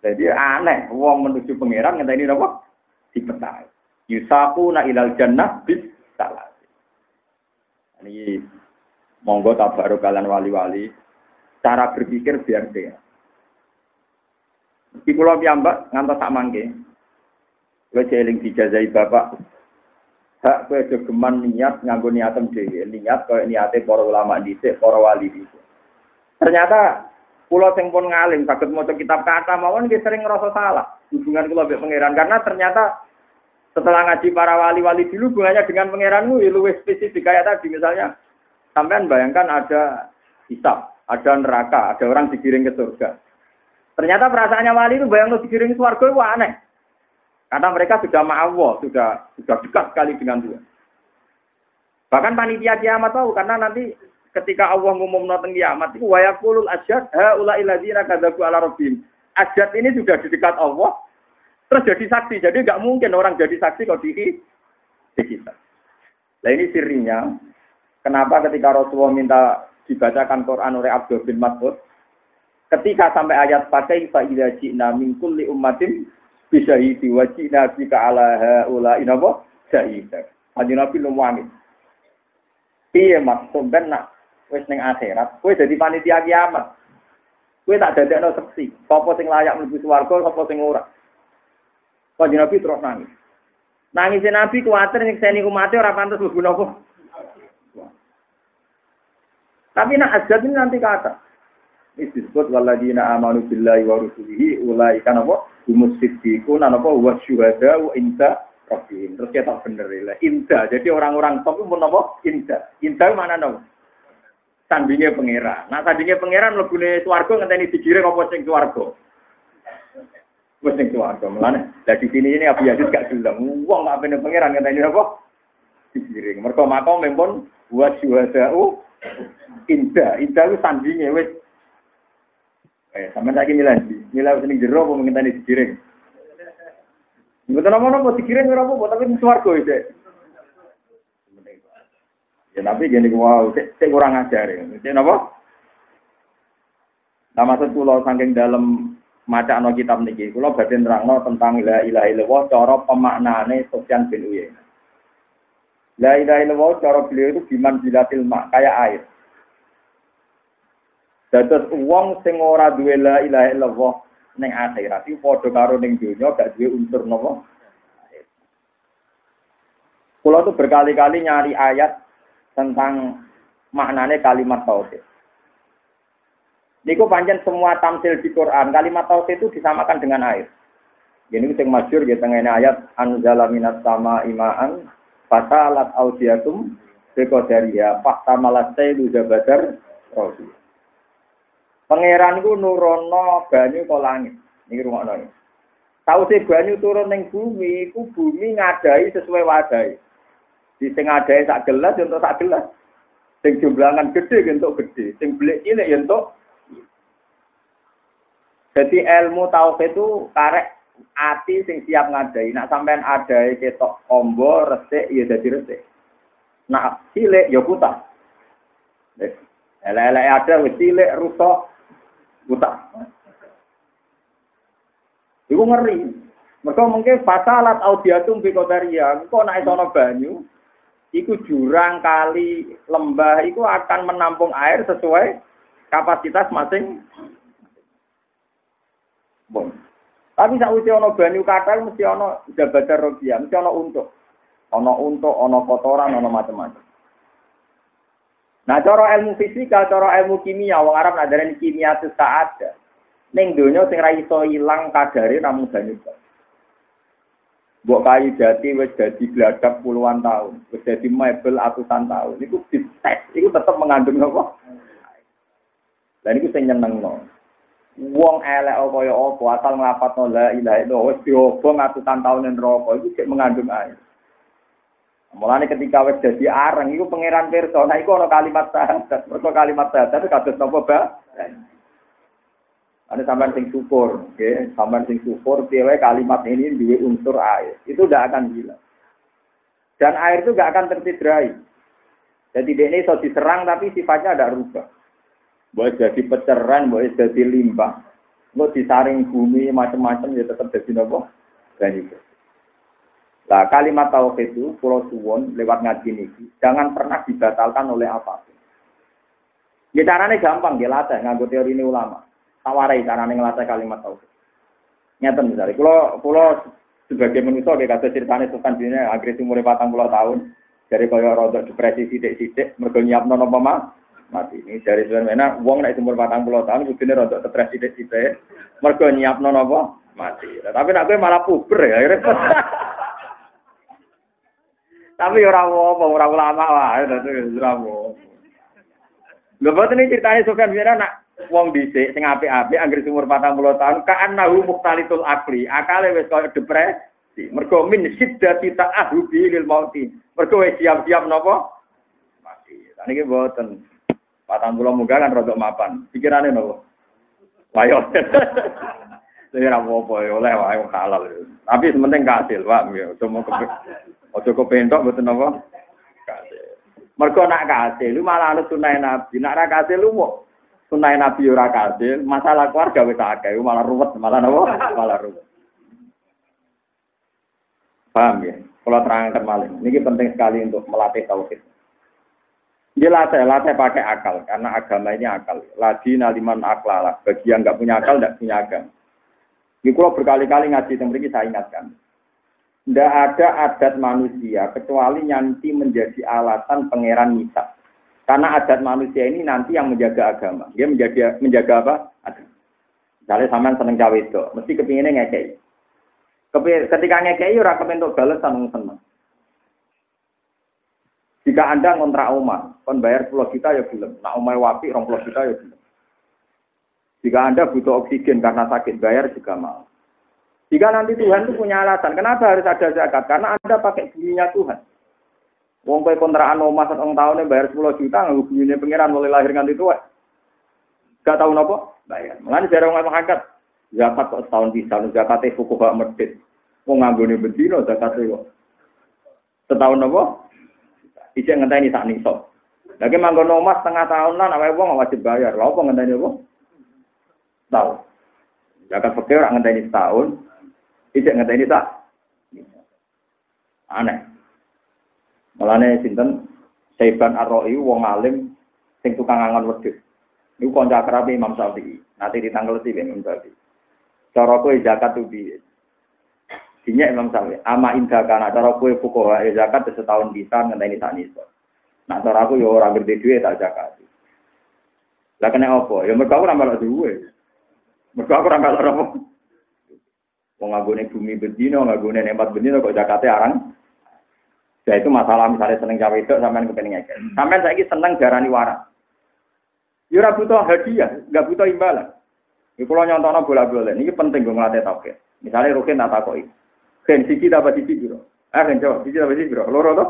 Jadi aneh wong menuju pangeran ngenteni napa? Dipetaki. Yusaquna ilal jannah bis salah. Ini monggo tabaruk kalian wali-wali cara berpikir biar dia. Iki kula piyambak ngantos sak mangke. Kowe eling dijazai bapak. Hak kowe geman niat nganggo niatem dhewe, niat koyo niate para ulama dhisik, para wali dhisik. Ternyata kula sing pun ngalim saged maca kitab kata mawon nggih sering ngerasa salah hubungan kula mbek pangeran karena ternyata setelah ngaji para wali-wali dulu hubungannya dengan pangeranmu ya luwih spesifik kayak tadi misalnya sampean bayangkan ada hisab, ada neraka, ada orang digiring ke surga. Ternyata perasaannya wali itu bayang digiring ke surga itu aneh. Karena mereka sudah ma'allah, sudah dekat sekali dengan Tuhan. Bahkan panitia kiamat tahu karena nanti ketika Allah ngumumno teng kiamat itu wa yaqulul asyhad haula'il ladzina kadzabu ala rabbihim. Asyhad ini sudah di dekat Allah. Terus jadi saksi, jadi nggak mungkin orang jadi saksi kalau di kita. Nah ini sirinya, kenapa ketika Rasulullah minta dibacakan Quran oleh Abdul bin Mas'ud, ketika sampai ayat pakai fa'idha ji'na min kulli ummatin bisyahidi wa ji'na bika ala ha'ula inaba syahidah. Haji Nabi lumwangin. Iya maksud ben nak wis ning akhirat, kowe jadi panitia kiamat. Kowe tak dadekno saksi, sapa sing layak mlebu swarga, sapa sing ora. Kanjeng Nabi terus nangis. Nangisnya Nabi kuwatir nyekseni umatnya ora pantes mlebu napa. Tapi nak azab ini nanti kata. Ini disebut waladina amanu billahi wa rusulihi ulaika napa humus siddiqun napa wa syuhada wa inda rabbihim. Terus kita bener lah. Inda. Jadi orang-orang top itu napa? Inda. Inda mana napa? Sandinge pangeran. Nah sandinge pangeran mlebune swarga ngenteni digiring apa sing swarga. Wes ning swarga melane. Lah di sini ini Abu Yazid gak gelem. Wong gak pengen pangeran ngenteni apa? Digiring. Mergo makom pun wa syuhada'u inda. Inda itu sandinge wis. Sampeyan saiki milih sing jero apa ngenteni digiring. Mboten napa-napa digiring ora apa-apa tapi ning swarga iki. Ya tapi gini wow, saya kurang ajar ya. Jadi apa? Nah maksud kula saking dalam macakno kitab niki, kula badhe nerangno tentang la ilaha illallah cara pemaknane Sufyan bin Uyainah. La ilaha illallah cara beliau itu biman bilatil ma, kayak air. Dados wong sing ora duwe la ilaha illallah ning akhirat iki padha karo ning donya gak duwe unsur napa? Kula tuh berkali-kali nyari ayat tentang maknanya kalimat tauhid. Niku pancen semua tamsil di Quran, kalimat tauhid itu disamakan dengan air. Ini sing masyhur ya tengene ayat anzala minas sama imaan fatalat audiatum biqadariya fahtamalat sayyidu jabadar rasul. Pangeran iku nurono banyu ke langit. Niki rungokno iki. Sawise banyu turun ning bumi, iku bumi ngadai sesuai wadai. Di sing ngadai sak gelas untuk sak gelas. Sing jumlahan gede untuk gede, sing belik cilik ya untuk. Jadi ilmu tauhid itu karek ati sing siap ngadai. Nak sampean adai ketok ombo resik ya dadi resik. Nak cilik ya putah. Elek-elek ada wis cilik rusak putah. Iku ngeri. Mergo mungkin fasalat audiatum bi qadaria. Engko nek ana banyu iku jurang kali lembah iku akan menampung air sesuai kapasitas masing. Bon. Tapi sakwise ana banyu kathah mesti ana jabatan robiah, mesti ana untuk. Ana untuk, ana kotoran, ana macam-macam. Nah, cara ilmu fisika, cara ilmu kimia, wong Arab ngajarani kimia itu tak ada. Ning donya sing ra iso ilang kadare namung banyu. Mbok kayu jati wis dadi gladak puluhan tahun, wis dadi mebel atusan tahun. Iku dites, iku tetep mengandung apa? Lah niku sing nyenengno. Wong elek kaya apa asal nglapatno la ilaha illallah wis diobong atusan tahun ning neraka iku sik mengandung air. Mulane ketika wis dadi areng iku pangeran pirsa, nek iku ana kalimat syahadat, mergo kalimat syahadat kados napa, Mbak? Ada sampean sing syukur, oke? Sampean sing syukur, piye kalimat ini duwe unsur air. Itu tidak akan hilang. Dan air itu tidak akan tercederai. Jadi dia ini so diserang tapi sifatnya tidak rubah. Boleh jadi peceran, boleh jadi limbah. Mau disaring bumi macam-macam ya tetap jadi nopo. Dan itu. Nah, kalimat tauhid itu pulau suwon lewat ngaji niki jangan pernah dibatalkan oleh apapun. Ya caranya gampang, dia latih nganggo teori ini ulama. Tawarai caranya ngelatih kalimat tauhid. Nyata misalnya, kalau sebagai manusia kayak kata ceritanya Sultan Dina akhirnya umur 40 tahun dari kaya rodok depresi sidik-sidik mergo nyiapno napa mati. Ini dari sebenarnya wong nek umur 40 tahun kudune rodok depresi sidik-sidik mergo nyiapno napa mati. Tapi nek kowe malah puber ya. Tapi ora apa ora ulama wae dadi ora apa. Lha boten iki critane Sofyan Wira nak wong dhisik sing apik-apik anggere umur 40 tahun ka'annahu muqtalitul akli. Akale wis koyo depresi. Mergo min siddati ta'ahubi lil mauti. Mergo wis siap-siap napa? Mati. Lah niki boten. 40 munggah kan rodok mapan. Pikirane napa? Wayo. Saya apa-apa ya oleh wae halal. Tapi sementing kasil, Pak. Cuma ojo kepentok mboten napa? Kasil. Mergo nak kasil lu malah ana sunah Nabi. Nak ra kasil lu mau sunah Nabi ora kasil, masalah keluarga wis akeh, malah ruwet, malah napa? Malah ruwet. Paham ya? Kalau terangkan malih. Ini penting sekali untuk melatih tauhid. Dia latih pakai akal, karena agama ini akal. Lagi naliman aklala. Bagi yang nggak punya akal, nggak punya agama. Ini kalau berkali-kali ngaji tentang ini saya ingatkan. Tidak ada adat manusia kecuali nanti menjadi alasan pangeran nisa. Karena adat manusia ini nanti yang menjaga agama. Dia menjaga apa? Agama. Misalnya sampean seneng cawe itu, mesti kepinginnya ngekei. Ketika ngekei ora kepentuk balesan seneng. Jika Anda ngontrak omah, kon bayar 10 juta ya belum. Nak omah wapi 20 juta ya belum. Jika Anda butuh oksigen karena sakit, bayar juga mau. Jika nanti Tuhan itu punya alasan, kenapa harus ada zakat? Karena Anda pakai buminya Tuhan. Wong kowe kontrakan omah 1 tahun bayar 10 juta, nganggo bumine pangeran mulai lahir nganti tuwa. Gak tahu napa? Bayar. Mulane jare wong angkat zakat kok setahun bisa, zakate fuqaha medhit. Wong nganggone bendina zakate kok. Setahun napa? Ijek ngenteni sak nisab. Lagi manggon omah setengah tahunan awake wong wajib bayar. Lha opo ngenteni apa? Tahu. Zakat fakir ora ngenteni setahun. Ijek ngenteni sak. Aneh. Mulane sinten Saiban Ar-Ra'i wong alim sing tukang angon wedhus. Niku kanca akrabe Imam Syafi'i. Nanti ditanggleti Imam Syafi'i. Cara kowe zakat tuh piye? Dinya Imam Syafi'i, ama indah kana cara kowe fuqaha zakat setahun bisa ngenteni sak nisab. Nah cara aku ya ora gede duwe tak zakat. Lah kena apa? Ya mergo aku ora melok duwe. Mergo aku ora melok apa. Wong nggone bumi bendina, nggone nempat bendina kok zakate arang. Ya itu masalah misalnya seneng cawe itu sampean kepengin ngekek. Sampean saiki seneng darani waras. Ya ora butuh hadiah, enggak butuh imbalan. Iki kula nyontokno bola-bola. Niki penting kanggo nglatih tauhid. Misale rukin tak takoki. Ken siji tambah siji piro? Ken jawab siji tambah siji piro? Loro to?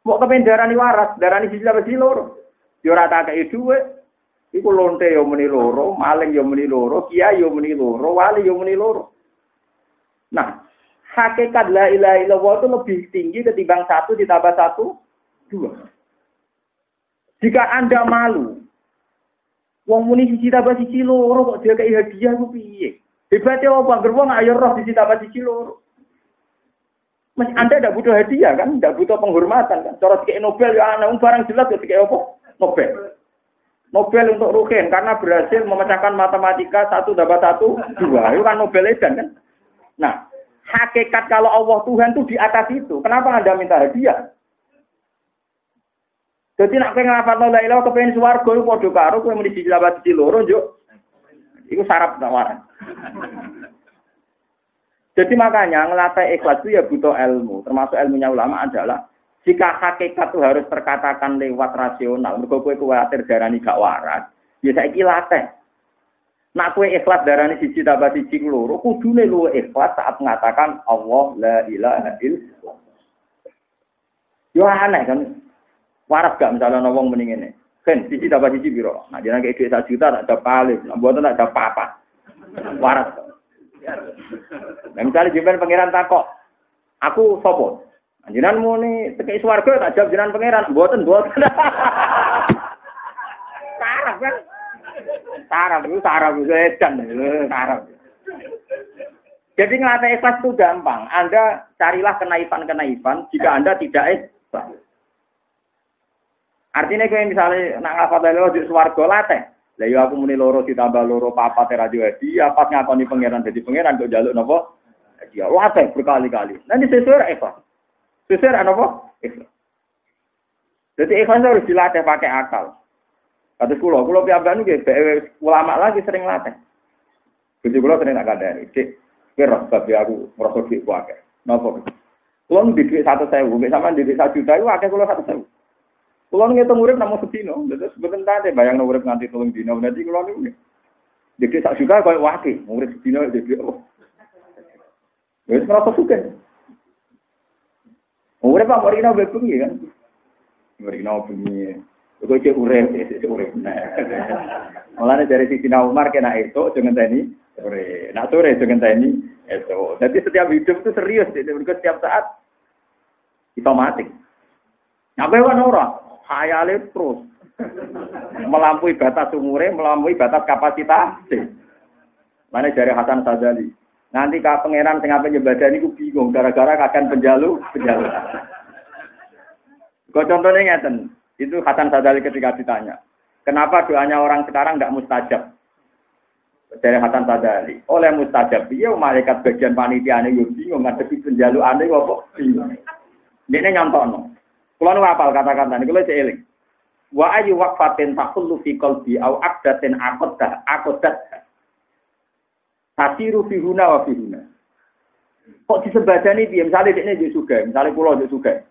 Mau kepen darani waras, darani siji tambah siji loro. Ya ora tak kei dhuwit. Iku lonte yo muni loro, maling yo muni loro, kiai yo muni loro, wali yo muni loro. Nah, hakikat la ilaha illallah itu lebih tinggi ketimbang 1 ditambah 1, 2. Jika Anda malu, wong muni siji tambah siji loro kok dia kei hadiah ku piye? Hebatnya apa? Gerwong ayo roh siji tambah siji loro. Mas Anda tidak butuh hadiah kan? Tidak butuh penghormatan kan? Cara dikei Nobel ya ana barang jelas ya dikei apa? Nobel. Nobel untuk Ruhin karena berhasil memecahkan matematika 1 tambah 1, 2. Itu kan Nobel edan kan? Nah, hakikat kalau Allah Tuhan itu di atas itu. Kenapa Anda minta hadiah? Jadi nak pengen ngapalno la ilaha kepengen swarga iku padha karo kowe muni siji tambah siji loro njuk. Iku syarat tawaran. Jadi makanya ngelatih ikhlas itu ya butuh ilmu. Termasuk ilmunya ulama adalah jika hakikat itu harus terkatakan lewat rasional. Mergo kowe kuwatir darani gak waras, ya saiki latih. Nak kowe ikhlas darani siji tambah siji loro, kudune luwe ikhlas saat mengatakan Allah la ilaha illallah. Yo aneh kan. Waras gak misalnya wong muni ngene. Ken siji tambah siji piro? Nah jenenge dhuwit 1 juta tak ada paling, mboten tak ada apa-apa. Waras. Nah misalnya jenengan pangeran takok, aku sapa? Jenengan muni tekek swarga tak jawab jenengan pangeran, mboten. Sarap kan? Sarap edan, sarap. Jadi ngelatih ikhlas itu gampang. Anda carilah kenaifan-kenaifan jika Anda tidak ikhlas. Artinya kayak misalnya nak ngafal loro di swarga latih. Lah yo aku muni loro ditambah loro papat radio hadiah, pas ngakoni pangeran dadi pangeran kok njaluk napa? Hadiah. Latih berkali-kali. Nanti sesuai ikhlas. Sesuai napa? Ikhlas. Jadi ikhlas harus dilatih pakai akal. Kados kula piyambak niku nggih ulama lagi sering latih. Jadi kula sering tak kandhani, Dik, kira bab aku ngrasa dik ku akeh. Napa? Kula ndek 100.000, mek sampean ndek 1 juta iku akeh kula 100.000. Kulo ngitung urip namung sedina, terus mboten tate bayangno urip nganti 3 dina. Berarti kulo niku dhewe sak juta koyo wake, urip sedina dhewe. Wis ngrasa sugih. Urip apa rino bengi kan? Rino bengi. Kok cek urip. Mulane dari Sidina Umar kena itu dengan tani sore. Nak sore dengan tani itu. Jadi setiap hidup itu serius, mergo setiap saat kita mati. Nyampe kan ora? Hayale terus melampaui batas umure, melampaui batas kapasitas. Mana dari Hasan Sadzali. Nanti ka pangeran sing ape nyebadani ku bingung gara-gara kakan penjalu. Kok contohnya ngeten. Itu Hasan Sadzali ketika ditanya, kenapa doanya orang sekarang enggak mustajab? Dari Hasan Sadzali, oleh mustajab, iya malaikat bagian panitiane yo bingung ngadepi penjalukane kok bingung. Dene nyontokno. Kulo nu hafal kata-kata niku lho eling. Wa ayu waqfatin taqullu fi qalbi au aqdatin aqdat. Tasiru fi huna wa fi huna. Kok disebadani piye? Misale dekne yo sugih, misale kulo yo sugih.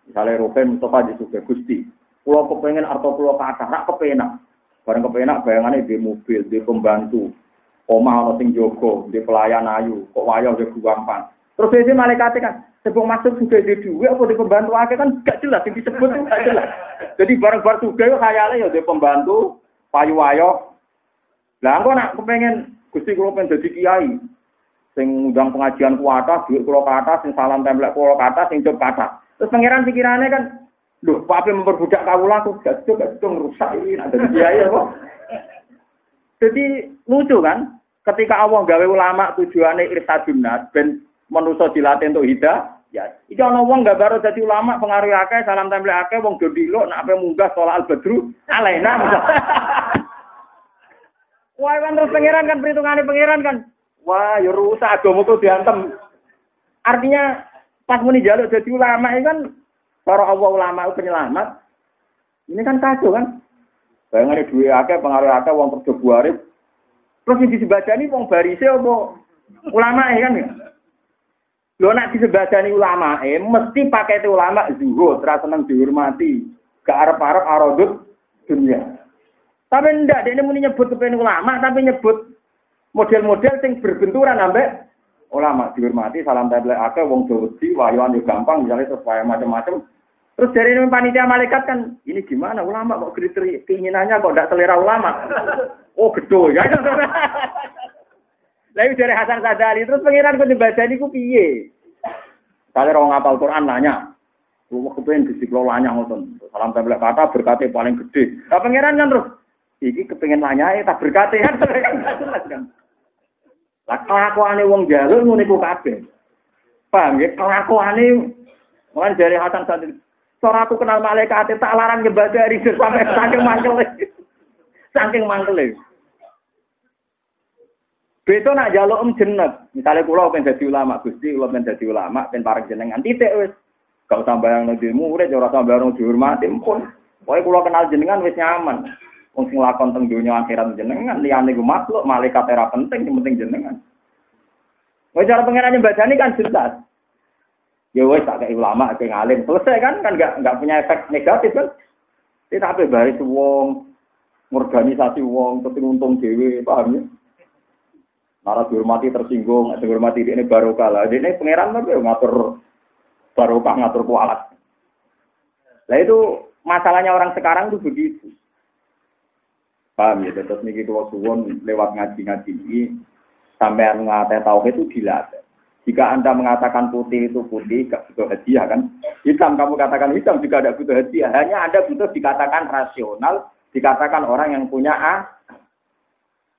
Misale Ruben Mustafa yo sugih Gusti. Kulo kepengin arta kulo kathah, rak kepenak. Bareng kepenak bayangane di mobil, di pembantu. Omah ana sing jaga, di pelayan ayu, kok wayah yo gampang. Terus dhewe malaikat kan sebelum masuk sudah di duwe apa di pembantu akeh kan gak jelas yang disebut itu gak jelas. Jadi bareng-bareng sudah yo khayale ya di pembantu, payu wayo. Lah engko nak kepengin Gusti kula pengen dadi kiai. Sing ngundang pengajian ku atas, dhuwit kula ka atas, sing salam templek kula ka atas, sing cep ka atas. Terus pangeran pikirane kan, lho, pape memperbudak kawula aku gak ngrusak iki nak dadi kiai apa. Jadi lucu kan? Ketika Allah gawe ulama tujuane irsadun nas ben manusa dilatih untuk hidayah. Ya, iki ana wong gak baru dadi ulama pengaruh akeh, salam templek akeh, wong do dilok nek ape munggah sholat al-badru alaina. Wah, kan terus pangeran kan perhitungane pangeran kan. Wah, ya rusak agama ku diantem. Artinya pas muni njaluk dadi ulama iki kan para Allah ulama penyelamat. Ini kan kacau kan? Bayangane duwe akeh pengaruh akeh wong kerja buarip. Terus sing disebadani wong barise apa ulama kan ya? Lho nek disebadani ulama mesti pakai ulama zuhud, ra seneng dihormati, gak arep-arep arodut dunia. Tapi ndak dekne muni nyebut kepen ulama tapi nyebut model-model sing berbenturan ambek ulama dihormati salam tempel akeh wong do wedi wayuan yo gampang misalnya terus wayang macam-macam. Terus dari panitia malaikat kan ini gimana ulama kok kriteria keinginannya kok ndak selera ulama. Oh gedho ya. Lalu dari Hasan Sadali terus pangeran kok dibacani ku piye? Kale ora ngapal Quran nanya. Lu kepen disiklolanya ngoten. Salam tempel kata berkate paling gede. Lah pangeran kan terus iki kepengin lanyae tak berkate kan jelas kan. Lah kelakuane wong jaluk ngono iku kabeh. Paham ya kelakuane mulai dari Hasan Sadali. Ora aku kenal malaikat tak larang nyembah dari sampai saking mangkele. Saking mangkele. Beto nak jaluk jeneng. Misale kula pengen dadi ulama, Gusti, kula pengen dadi ulama, pengen pareng jenengan titik wis. Gak usah bayang nang murid, ora usah bayang dihormati pun. Pokoke kula kenal jenengan wis nyaman. Wong sing lakon teng donya akhirat jenengan, liyane ku makhluk, malaikat ora penting, sing penting jenengan. Wis cara pengenane mbadani kan jelas. Ya wis tak kei ulama, kei ngalim, selesai kan enggak punya efek negatif kan. Tapi baris wong organisasi wong terus untung dhewe, paham ya? Nara dihormati tersinggung, dihormati ini barokah lah. Ini pangeran tapi ngatur barokah, ngatur kualat. Lah itu masalahnya orang sekarang itu begitu. Paham ya, terus niki kula suwun lewat ngaji-ngaji ini sampai ngate tauhid itu dilatih. Jika Anda mengatakan putih itu putih, gak butuh hadiah kan? Hitam kamu katakan hitam juga tidak butuh hadiah. Hanya Anda butuh dikatakan rasional, dikatakan orang yang punya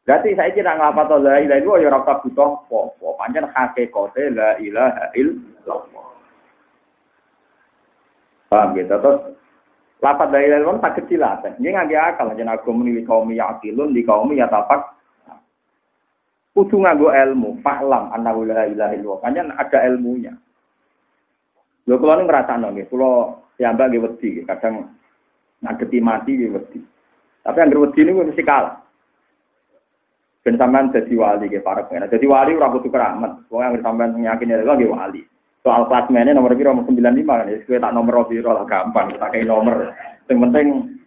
Berarti saya kira ngapa la ilaha illallah ya ora butuh apa-apa. Pancen hakikate la ilaha illallah. Paham gitu terus lapat la ilaha illallah tak kecil lah. Ini ngangge akal yen agama ni kaum yaqilun di kaum yatafak. Kudu nganggo ilmu, fa'lam annahu la ilaha illallah. Pancen ada ilmunya. Lho kula nu ngrasakno nggih, kula piyambak nggih wedi, kadang ngageti mati nggih wedi. Tapi anggere wedi niku mesti kalah. Ben sampean dadi wali ge para pengen. Dadi wali ora kudu keramat. Wong yang sampean yakin ya ge wali. Soal klasmene nomor piro 95 kan. Wis kowe tak nomor piro lah gampang. Tak kei nomor. Sing penting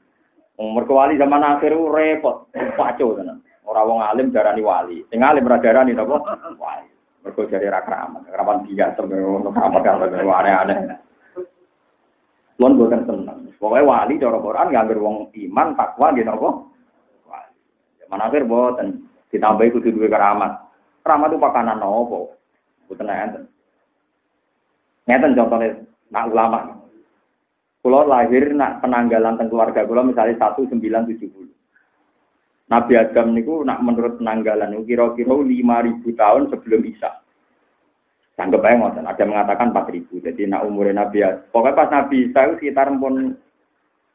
umur wali zaman akhir repot. Pacu tenan. Ora wong alim darani wali. Sing alim ora darani napa? Wali. Mergo jare ra keramat. Keramat biasa ngono keramat kan aneh-aneh. Lon boten tenang. Pokoke wali cara Quran nganggur wong iman takwa nggih napa? Wali. Zaman akhir boten ditambahi kudu duwe keramat. Keramat itu pakanan apa? Mboten enten. Ngeten contohnya nak ulama. Kula lahir nak penanggalan teng keluarga kula misalnya 1970. Nabi Adam niku nak menurut penanggalan niku kira-kira 5000 tahun sebelum Isa. Anggap ae ngoten, ada mengatakan 4000. Jadi nak umure Nabi Adam. Pokoknya pas Nabi Isa sekitar pun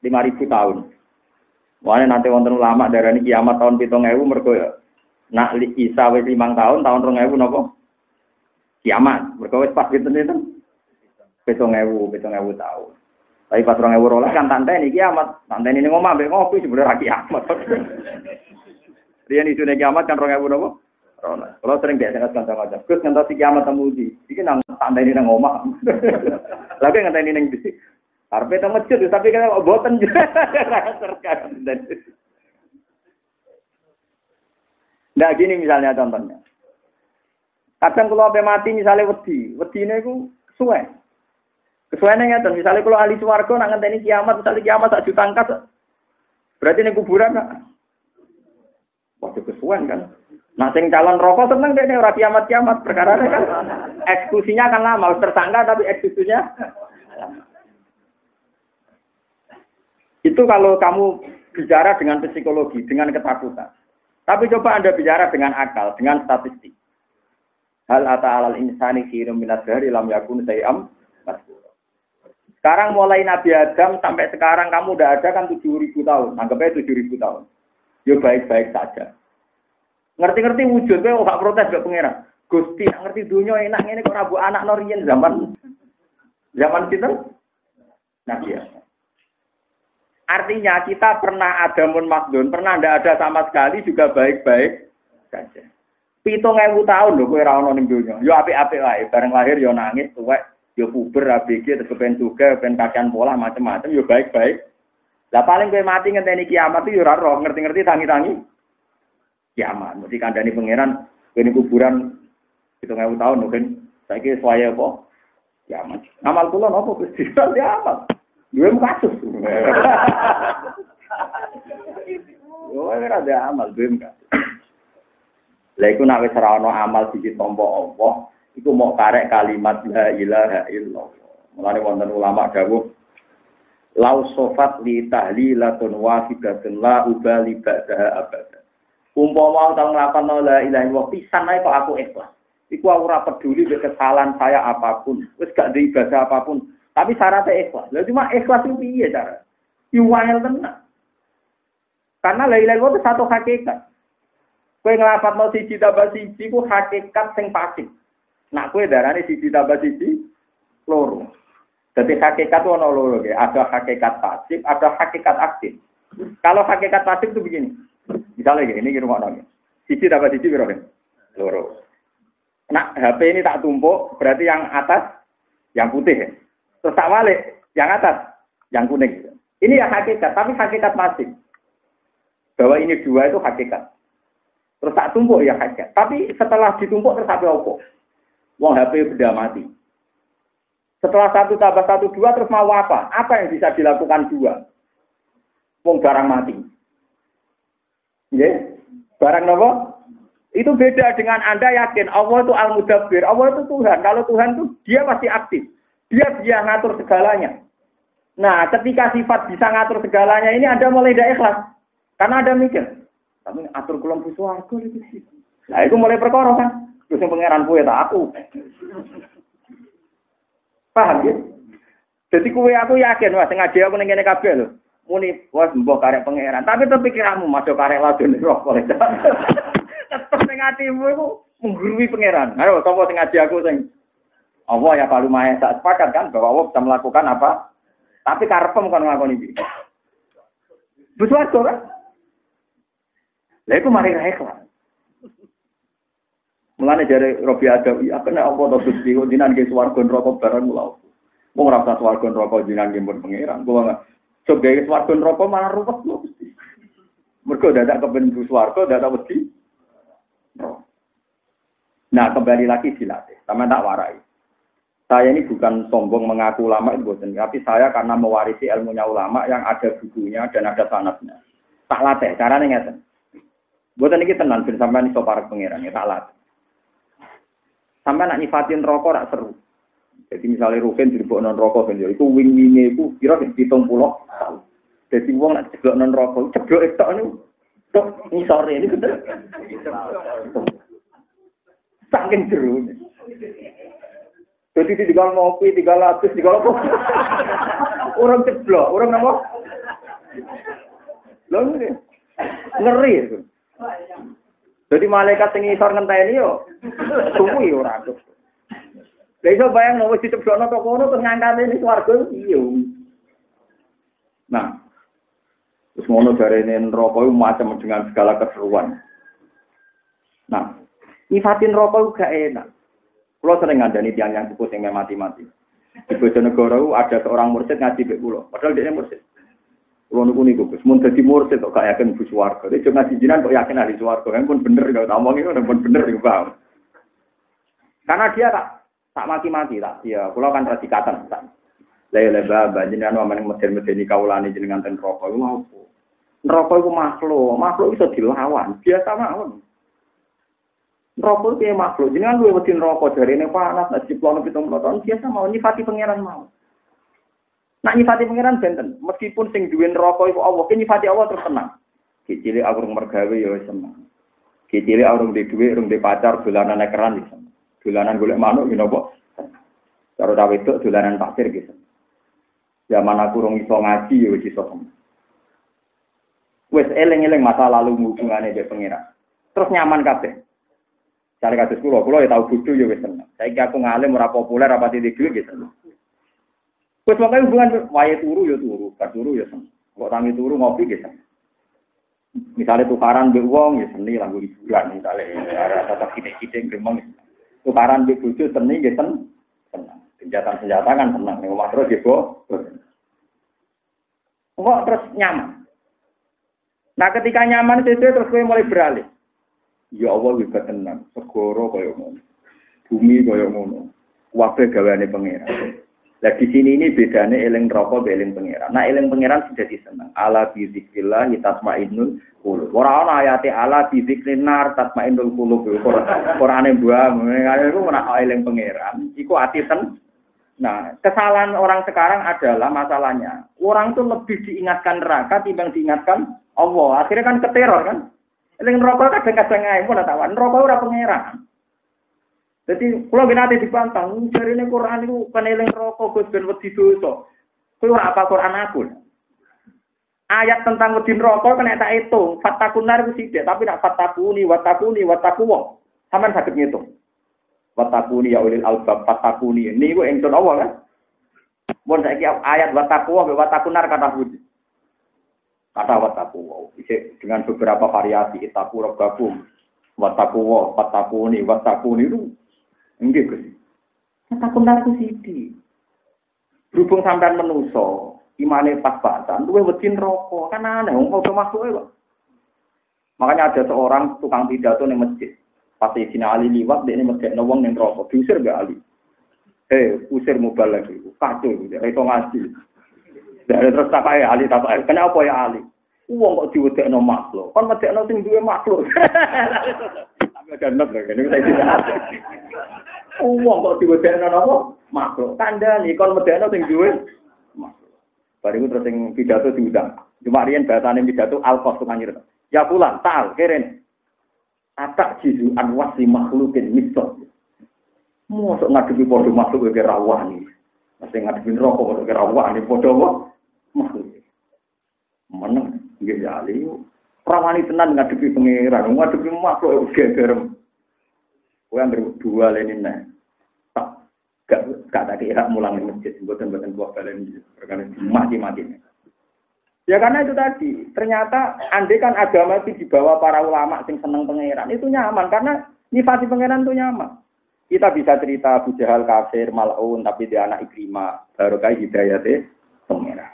5000 tahun. Wane nanti wonten ulama darani kiamat tahun 7000 mergo nak Isa wis 5 tahun 2000 napa? Kiamat. Mergo wis pas pinten itu? 7000 tahun. Tapi pas 2012 kan tanteni kiamat. Tanteni ning omah mbek ngopi sebenarnya ra kiamat. Riyen isune kiamat kan 2000 napa? Kalau sering biasa kanca-kanca, Gus ngantos kiamat temu di. Iki nang tanteni nang omah. Lagi ngenteni ning di. Arep teng masjid tapi kan boten. Nah gini misalnya contohnya. Kadang kalau mati misalnya wedine iku kesuwe. Kesuwene ngeten, misalnya kalau ahli swarga nak ngenteni kiamat, misalnya kiamat sak juta angkat. Berarti ning kuburan nak. Waduh kesuwen kan. Nah sing calon rokok seneng dene ora kiamat-kiamat perkara kan. Eksekusinya kan lama, harus tersangka tapi eksekusinya itu kalau kamu bicara dengan psikologi, dengan ketakutan. Tapi coba Anda bicara dengan akal, dengan statistik. Hal ata'alal insani khirum minad dari lam yakun sayam masbura. Sekarang mulai Nabi Adam sampai sekarang kamu udah ada kan 7.000 tahun. Anggap aja 7.000 tahun. Ya baik-baik saja. Ngerti-ngerti wujud, kowe gak protes gak pengira. Gusti, ngerti dunia enak ngene kok rabu anak norien zaman kita. Nabi Adam. Artinya kita pernah ada munmakdun, pernah tidak ada sama sekali juga baik-baik saja. 7.000 tahun lho kowe ora ono ning donya. Yo apik-apik wae, bareng lahir yo nangis tuwek, yo puber ABG terus kepen juga, kepen kakean pola macam-macam yo baik-baik Lah paling kowe mati ngenteni kiamat itu ora roh, ngerti-ngerti tangi-tangi kiamat. Mesti kandhani pangeran kene kuburan 7.000 tahun mungkin. Saiki suwaya apa? Kiamat. Amal kula napa Gusti? Ya amal. Duwe kasus. Oh, ora ada amal duwe kasus. Lah iku nek wis ora ana amal siji tampa apa, iku mau karek kalimat la ilaha illallah. Mulane wonten ulama dawuh lau sofat li tahlilatun wahidatun la ubali ba'daha abada. Umpama tau nglakon la ilaha illallah pisan ae kok aku ikhlas. Iku aku ora peduli mek kesalahan saya apapun, wis gak ndek ibadah apapun, tapi syaratnya ikhlas. Lah cuma ikhlas itu piye cara? Iwangel tenan. Karena la ilaha illallah itu satu hakikat. Kowe nglafadzno siji tambah siji ku hakikat sing pasif. Nak kowe darane siji tambah siji loro. Dadi hakikat ono loro nggih, ada hakikat pasif, ada hakikat aktif. Kalau hakikat pasif itu begini. Misalnya gini rumah nongnya. Siji tambah siji piro kan? Loro. Nah, HP ini tak tumpuk, berarti yang atas yang putih ya. Terus tak balik, yang atas yang kuning. Ini ya hakikat, tapi hakikat pasif. Bahwa ini dua itu hakikat. Terus tak tumpuk ya hakikat. Tapi setelah ditumpuk terus sampai opo. Wong HP sudah mati. Setelah 1 tambah 1 2 terus mau apa? Apa yang bisa dilakukan 2? Wong barang mati. Nggih. Barang napa? Itu beda dengan Anda yakin Allah itu Al-Mudabbir. Allah itu Tuhan. Kalau Tuhan itu dia pasti aktif. Dia ngatur segalanya. Nah, ketika sifat bisa ngatur segalanya ini Anda mulai tidak ikhlas. Karena Anda mikir, tapi atur kulon buswarga itu sih. Nah, itu mulai perkara kan. Terus yang pangeran kue tak aku. Paham ya? Jadi kue aku yakin, wah sengaja aku nengene kabeh lho. Muni wah mbok karek pangeran. Tapi itu pikiranmu masuk karek ladon rokok. Tetep ning atimu iku menggurui pangeran. Ayo sapa sing ngaji aku sing Allah ya palu mahe sak sepakat kan bahwa Allah bisa melakukan apa? Tapi karepem kon nglakoni iki. Buswarga kan? Lha iku mari ra ikhlas. Mulane jare Robi Adawi, apa nek apa to Gusti kok jinan ge swarga neraka bareng lho. Wong ora usah swarga neraka jinan ge mun pangeran. Kuwi enggak coba ge swarga neraka malah ruwet lho Gusti. Mergo dadak kepen swarga, dadak wedi. Nah, kembali lagi dilatih. Sama tak warai. Saya ini bukan sombong mengaku ulama itu boten, tapi saya karena mewarisi ilmunya ulama yang ada bukunya dan ada sanadnya. Tak latih, carane ngeten. Boten iki tenan ben sampean iso parek pangeran ya tak latih. Sampai nak nyifatin rokok rak seru. Jadi misalnya Rukin diribok non rokok kan itu wing-wingnya itu kira 70 tahun. Jadi wong nak ceblok non rokok, ceblok itu tok ngisore ini bener. Saking jeru. Jadi tiga ngopi, 300, 300. Orang ceblok, orang apa? Lho ngeri itu. Jadi malaikat sing ngisor ngenteni yo suwi ora adus. Lah iso bayang wis diceblokno kok ngono terus ngangkate ning swarga iya. Nah, terus ngono jarene neraka iku macam dengan segala keseruan. Nah, nyifatin neraka gak enak. Kulo sering ngandani tiyang yang sepuh sing mati-mati. Di Bojonegoro ada seorang mursid ngaji mek kulo, padahal dia mursid. Kulo niku Gus, mun dadi mursid kok gak yakin Gus swarga. Nek ngaji jinan kok yakin ahli swarga, kan pun bener gak ngomong iku pun bener iku paham. Karena dia tak mati-mati tak. Ya, kulo kan radikatan tak. Lah ya baba jenengan wamen medeni kawulane jenengan ten neraka iku opo? Neraka iku makhluk iso dilawan, biasa mawon. Neraka itu makhluk, jenengan luwih wedi neraka jarene panas, nek diplono 70 tahun biasa mau nyifati pangeran mau. Nak nyifati pangeran benten, meskipun sing duwe neraka iku Allah, ki nyifati Allah terus tenang. Kecile urung mergawe ya wis seneng. Kecile urung duwe dhuwit, urung duwe pacar, dolanan ekeran iso. Dolanan golek manuk ki napa? Karo ta wedok dolanan pasir ki. Zaman aku urung iso ngaji ya wis iso. Wis eling-eling masa lalu hubungane mbek pangeran. Terus nyaman kabeh. Cari kasus kulo ya tahu bodoh ya wis seneng. Saiki aku ngalim ora populer apa titik dhuwit gitu. Wis pokoke hubungan wae turu ya turu, gak turu ya seneng. Kok tangi turu ngopi gitu. Misalnya tukaran mbek wong ya seni lagu hiburan misale ada tetap kitik-kitik gremeng. Tukaran mbek bojo seni ya seneng. Seneng. Senjata kan seneng ning omah terus ya, Kok terus nyaman. Nah, ketika nyaman sesuai terus kowe mulai beralih. Ya Allah wis tenang, segoro kaya ngono. Bumi kaya ngono. Kabeh gaweane pangeran. Lah di sini ini bedane eling neraka be eling pangeran. Nah, eling pangeran sudah diseneng. Ala bi zikrillah tatmainnul qulub. Ora ana ayate ala bi zikrin nar tatmainnul qulub. Qur'ane buang. Iku ora eling pangeran. Iku ati ten. Nah, kesalahan orang sekarang adalah masalahnya. Orang itu lebih diingatkan neraka timbang diingatkan Allah. Akhirnya kan keteror kan. Eling neraka kadang-kadang ae pun tak wan. Neraka ora pangeran. Jadi kalau nanti dipantang, dari ini Quran itu peneling rokok, Gus ben wedi dosa. Kowe apa Quran aku? Ayat tentang wedi rokok kena tak hitung. Fatakunar itu sithik, tapi nak fatakuni, watakuwa. Sampeyan saged ngitung. Watakuni ya ulil albab, fatakuni. Niku ingsun Allah kan. Mun saiki ayat watakuwa be watakunar kata budi. Kata watakuwa. Dengan beberapa variasi itaku rabbakum. Watakuwa, fatakuni itu nggih Gus. Takunar ku sithik. Berhubung sampean menungso, imane pas-pasan, luwih wedi neraka. Kan aneh wong padha makhluk kok. Makanya ada seorang tukang pidato ning masjid. Pas Sayyidina Ali liwat dekne medekno wong ning neraka. Diusir mbak Ali. Usir mubal lagi. Kacau, ora iso ngaji. Dari terus takai Ali takai. Kenapa ya Ali? Wong kok diwedekno makhluk. Kon medekno sing duwe makhluk. Tapi ada not lho, kene saya tidak ada. Wong kok diwedekno napa? Makhluk. Kandhani kon medekno sing duwe makhluk. Bariku terus sing pidato diundang. Cuma riyen bahasane pidato al-qas tukang nyirta. Ya pulang, tal, keren. Atak jizu anwasi makhlukin misal. Mosok ngadepi padha makhluk kaya rawani. Mesti ngadepi neraka padha kaya rawani padha makhluk. Meneng nggih ya Ali. Rawani tenan ngadepi pangeran, ngadepi makhluk gegerem. Kowe anggere dua lene neh. Tak gak tak kira mulang di masjid, mboten buah balen perkara mati-mati. Ya karena itu tadi, ternyata andai kan agama itu dibawa para ulama sing seneng pangeran, itu nyaman karena nyifati pangeran itu nyaman. Kita bisa cerita Abu Jahal kafir, mal'un tapi dia anak Ikrimah, barokah hidayate pangeran.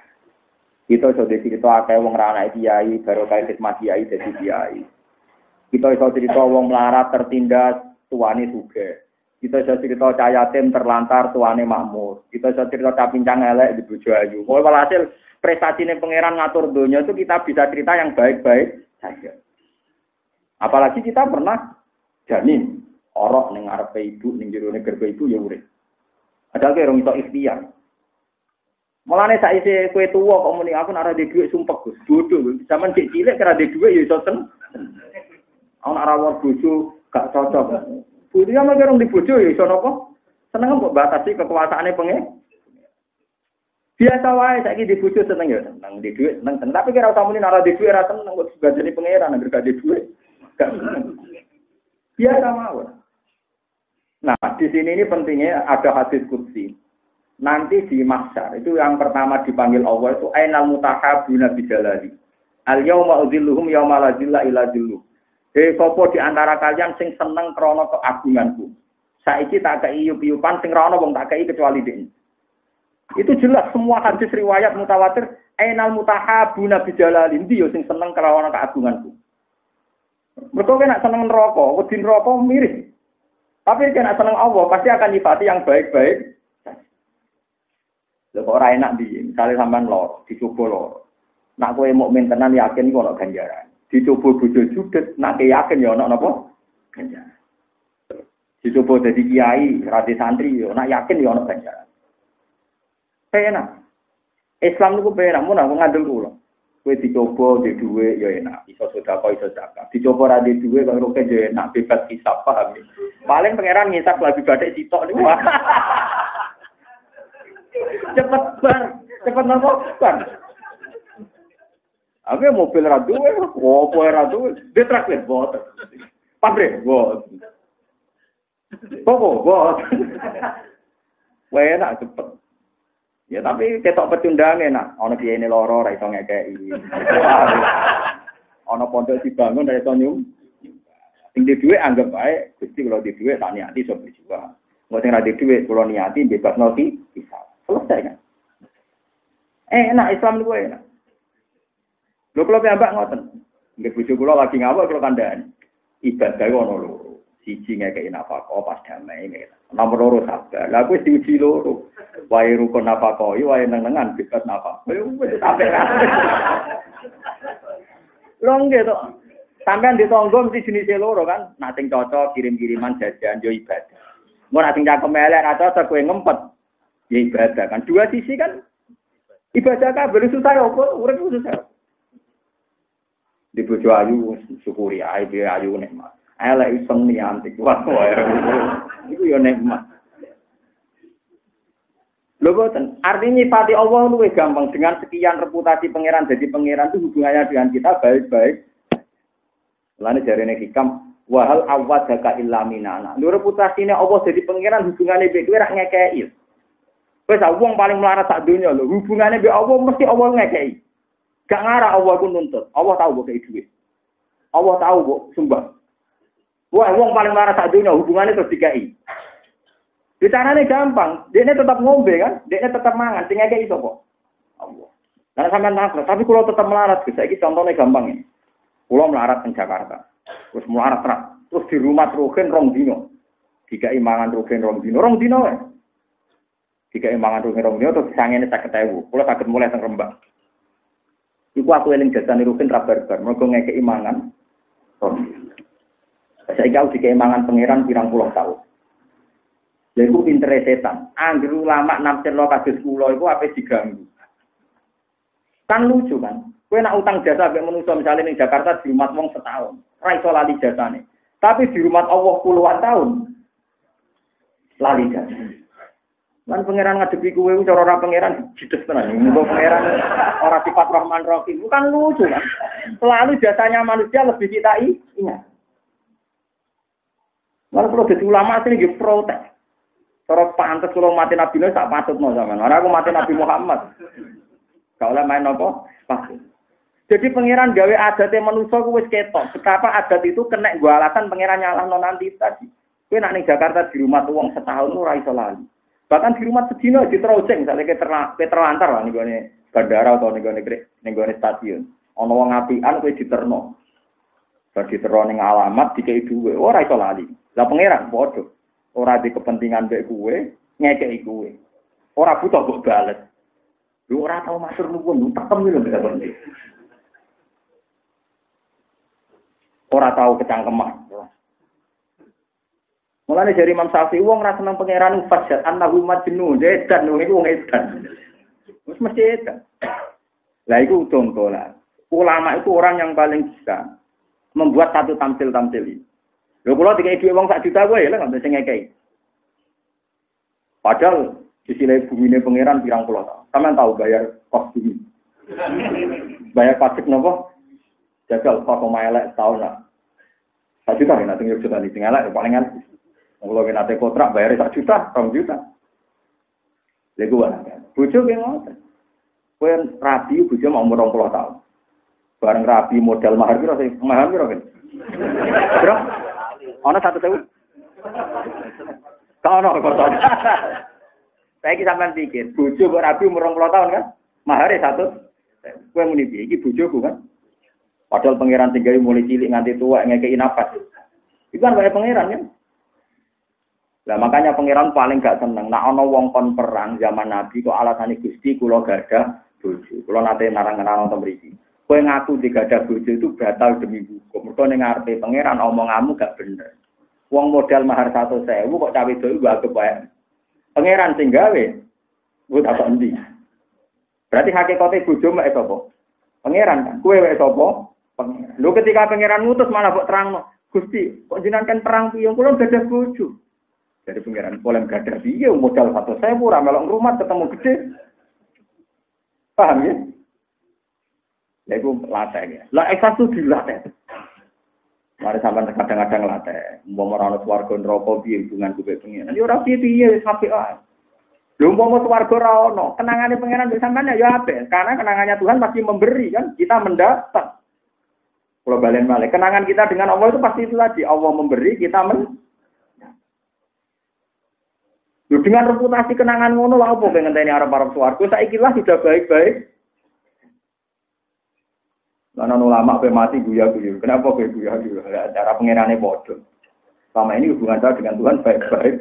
Kita iso cerita akeh wong ra anak kiai, barokah khidmat kiai dadi kiai. Kita iso cerita wong melarat tertindas, tuane sugih. Kita iso cerita cah yatim terlantar, tuane makmur. Kita iso cerita cah pincang elek di bojo ayu. Pokoke walhasil prestasinya pangeran ngatur dunia itu kita bisa cerita yang baik-baik saja. Apalagi kita pernah janin orok ning ngarepe ibu, ning jero garwa ibu ya urip. Ada ke rong iso ikhtiar. Mulane saiki kowe tuwa kok muni aku nek ora duwe dhuwit sumpek Gus. Bodoh, zaman cek cilik ora duwe dhuwit ya iso ten. Ana ora war bojo gak cocok. Bojo ya mek rong di bojo ya iso napa? Seneng mbok batasi kekuasaane pengen. Biasa wae saiki di bojo seneng ya seneng, di dhuwit seneng, tapi kira usah muni ora di dhuwit ora seneng kok sebajane pangeran anggere gak di dhuwit. Gak seneng. Biasa mawon. Nah, di sini ini pentingnya ada hadis qudsi. Nanti di mahsyar itu yang pertama dipanggil Allah itu ainal mutahabuna bijalali. Al yauma udzilluhum yauma la zilla illa zilluh. Sapa di antara kalian sing seneng krana keagunganku. Saiki tak kei yup-yupan sing ra ono wong tak kei kecuali dhek. Itu jelas semua hadis riwayat mutawatir ainal mutahabuna bijalali. Ndi yo sing seneng krana keagunganku. Mergo nek seneng neraka, wedi neraka mirip. Tapi nek seneng Allah pasti akan nyifati yang baik-baik. Lha kok ora enak piye? Misale sampean loro, dicoba loro. Nak kowe mukmin tenan yakin kok ana ganjaran. Dicoba bojo judet, nak yakin ya ana napa? Ganjaran. Dicoba dadi kiai, radi santri yo, nak yakin ya ana ganjaran. Enak. Islam niku penak mun aku ngandel kula. Kowe dicoba di dhuwit ya enak, iso sedekah iso zakat. Dicoba ra di dhuwit kok roke ya enak, bebas hisab paham. Paling pangeran ngisap lagi batik sitok niku. Cepet nopo kan. Aku mobil ra duwe, opo ra duwe, ditraktir bot. Pabrik bot. Bot. Wae enak cepet. Ya tapi ketok pecundang enak, ana kiyene loro ra iso ngekeki. Ana pondok dibangun ra iso nyum. Sing di dhuwit anggap bae, Gusti kula di dhuwit tak niati iso berjuang. Engko sing ra di dhuwit kula niati bebas noti bisa. Selesai kan? Enak Islam itu enak. Lho kula piyambak ngoten. Nggih bojo kula lagi ngawak kula kandhani. Ibadah ono loro. Siji ngekeki nafkah pas damai ngene. Nomor loro sabar. Lah kuwi diuji loro. Wae rukun nafkah wae nenengan bebas nafkah. Yo wis sampe kabeh. Lho nggih to. Sampeyan ditonggo mesti jenise loro kan. Nak sing cocok kirim-kiriman jajan yo ibadah. Mun nak sing cakep elek ra cocok kowe ngempet. Ya ibadah kan. Dua sisi kan ibadah kabeh susah opo urip susah. Di bojo ayu syukuri ae ayu nikmat. Elek iseng ni antik wae. Iku yo nikmat. Lho boten, artinya nyifati Allah luwih gampang dengan sekian reputasi pangeran jadi pangeran itu hubungannya dengan kita baik-baik. Lane jarene hikam wahal awadaka illa minana. Lho reputasine Allah jadi pangeran hubungane mbek kowe rak ngekeki. Wis wong paling melarat sak donya lho, hubungane mbek Allah mesti Allah ngekeki. Gak ngarah Allah ku nuntut. Allah tahu kok kei duit. Allah tahu kok sumbang. Wah, wong paling melarat sak donya hubungane terus dikai. Bicarane gampang, dekne tetap ngombe kan, dekne tetap mangan, sing ngekeki sapa? Allah. Lah sampean takut, tapi kalau tetap melarat, saiki contohnya gampang ini. Kula melarat di Jakarta. Terus melarat terus di rumah rogen 2 dino. Dikai mangan rogen 2 dino, 2 dino wae. Dikai mangan rogen 2 dino terus sangene 50.000. Kula saged mulai teng Rembang. Iku aku eling jasane rogen ra barbar, mergo ngekeki mangan. Saiki aku dikai mangan pangeran 30 tahun. Lha iku pintere setan. Anggere ulama nafsirno kados kula iku ape diganggu. Kan lucu kan. Kowe nak utang jasa mbek manusa misale ning Jakarta di rumah wong setahun, ora iso lali jasane. Tapi di rumah Allah puluhan tahun lali jasa. Lan pangeran ngadepi kowe cara ora pangeran jides tenan. Muga pangeran ora sifat Rahman Rahim. Bukan lucu kan. Selalu jasanya manusia lebih kita ingat. Malah kalau jadi ulama sini nggih protes. Cara pantes kalau mati Nabi Nuh tak patutno sampean. Ora aku mati Nabi Muhammad. Gak oleh main apa? Pasti. Jadi pangeran gawe adatnya manusia ku wis ketok. Betapa adat itu kena gua alasan pangeran nyalahno nanti tadi. Kowe nak ning Jakarta di rumah wong setahun ora iso lali. Bahkan di rumah sedina diteroceng misalnya terlantar lah ning gone bandara atau ning gone stasiun. Ana wong apian kowe diterno. Bar diterno ning alamat dikei dhuwit ora iso lali. Lah pangeran padha ora di kepentingan mbek kowe, ngekeki kowe. Ora butuh mbok bales. Lu ora tau matur nuwun, tekem lho beda penting. Ora tau kecangkeman. Mulane dari Imam Syafi'i wong ra seneng pangeran fajat annahu majnun, edan niku wong edan. Wis mesti edan. Lah iku contoh lah. Ulama itu orang yang paling bisa membuat satu tampil-tampil ini. Lho kula dikai dhuwit wong 1 juta wae lha nggak sing ngekeki. Padahal sisile bumine pangeran pirang puluh tahun. Sampeyan tahu bayar kos bumi. Bayar pajak napa? Jagal kos elek setahun lah. 1 juta nek ning juta iki sing elek palingan. Kalau kita nate kontrak bayar 1 juta, 2 juta. Lha gua bojo ki ngoten. Kowe rabi bojo mau umur 20 tahun. Bareng rabi modal mahar piro sing mahar piro kan? Piro? Ana 1.000. Kaono kok. Saiki sampean pikir, bojo kok rabi umur 20 tahun kan? Mahare 1. Kowe muni piye? Iki bojoku kan. Padahal pangeran tinggal mulai cilik nganti tua ngekeki nafas. Itu kan wae pangeran kan. Lah makanya pangeran paling gak seneng nek ana wong kon perang zaman Nabi kok alasane Gusti kula gadah bojo. Kula nate narang-narang wonten mriki. Kowe ngaku digadah bojo itu batal demi hukum. Mergo ning ngarepe pangeran omonganmu gak bener. Wong modal mahar 100.000 kok cawe itu anggap wae. Pangeran sing gawe kuwi tak endi. Berarti hakikate bojo mek sapa? Pangeran kan. Kowe wae sapa? Pangeran. Lho ketika pangeran ngutus malah kok terangno, Gusti, kok jenengan kan perang piye? Kula gadah bojo. Dari pangeran polem gadah piye modal 100.000 ora melok rumah ketemu gede. Paham ya? Ya itu latih ya. Lah ikhlas itu dilatih. Mari sampean kadang-kadang latih. Umpama ana swarga neraka piye hubungan kuwi pengen. Ya ora piye sampe ae. Lho umpama swarga ora ono, kenangane pengenan mbek sampean ya apik. Karena kenangannya Tuhan pasti memberi kan, kita mendapat. Kalau balen balik, kenangan kita dengan Allah itu pasti itu tadi. Allah memberi, kita dengan reputasi kenangan ngono lha opo pengen ngenteni arep-arep swarga. Saiki lah sudah baik-baik. Karena ulama pe mati guya-guyu. Kenapa pe guya-guyu? Cara pengerane bodoh. Selama ini hubungan saya dengan Tuhan baik-baik.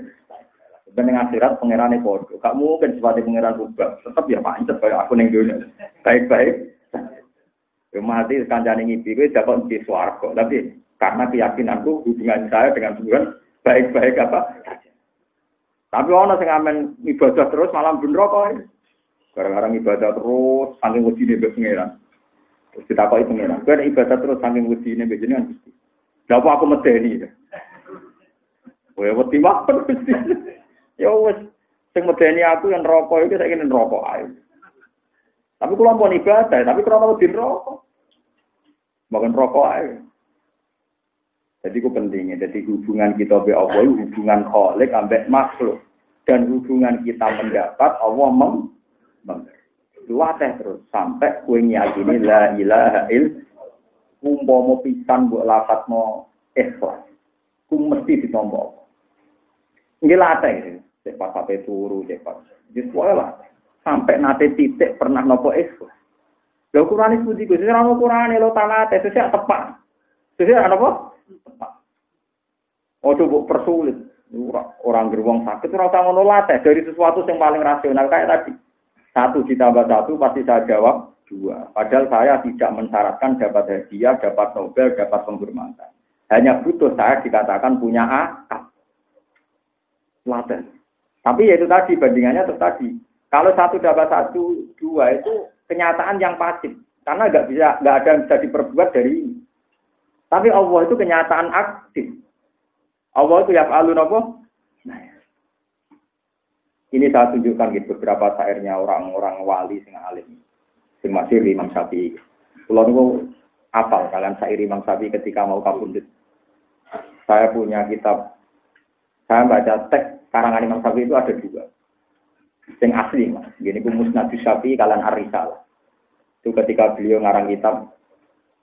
Dan dengan akhirat pengerane bodoh. Gak mungkin seperti pengeran rubah. Tetap ya pancet kayak aku ning dunia. Baik-baik. Ya mati kancane ngipi kuwi dapat di swarga. Tapi karena keyakinanku hubungan saya dengan Tuhan baik-baik apa saja. Tapi ana sing amen ibadah terus malam ben neraka. Gara-gara ibadah terus saking wedine mbek pengeran. Terus ditakoki pengeran, "Kowe ibadah terus saking wedine mbek jenengan Gusti." Lha apa aku medeni? Kowe wedi wae Gusti. Ya wis sing medeni aku yang neraka iki saiki neraka ae. Tapi kula pun ibadah, tapi krana wedi neraka. Bahkan neraka ae. Jadi itu pentingnya. Jadi hubungan kita be Allah itu hubungan khalik ambek makhluk. Dan hubungan kita mendapat Allah memberi. Latih terus sampai kowe nyakini la ilaha illallah. Umpama pisan mbok lafadzno ikhlas. Ku mesti ditampa. Nggih latih. Cepat sampai turu cepat. Wis wae lah. Sampai nate titik pernah nopo ikhlas. Lha ukurane sepundi Gus? Ora ono ukurane lho talat sesuk tepak. Sesuk apa? Tepak. Ojo mbok persulit. Orang geruang sakit ora usah ngono latih dari sesuatu yang paling rasional kayak tadi. 1 ditambah 1 pasti saya jawab 2. Padahal saya tidak mensyaratkan dapat hadiah, dapat Nobel, dapat penghormatan. Hanya butuh saya dikatakan punya akal. Latih. Tapi ya itu tadi bandingannya terus tadi. Kalau 1 dapat 1, 2 itu kenyataan yang pasif. Karena nggak ada yang bisa diperbuat dari ini. Tapi Allah itu kenyataan aktif. Allah itu yaf'alun apa? Nah, ini saya tunjukkan gitu beberapa syairnya orang-orang wali sing alim. Sing masih Imam Syafi'i. Kula niku hafal kalian syair Imam Syafi'i ketika mau kabundut. Saya punya kitab. Saya baca teks karangan Imam Syafi'i itu ada 2. Sing asli, Mas. Gini ku Musnad Syafi'i kalian Ar-Risalah. Itu ketika beliau ngarang kitab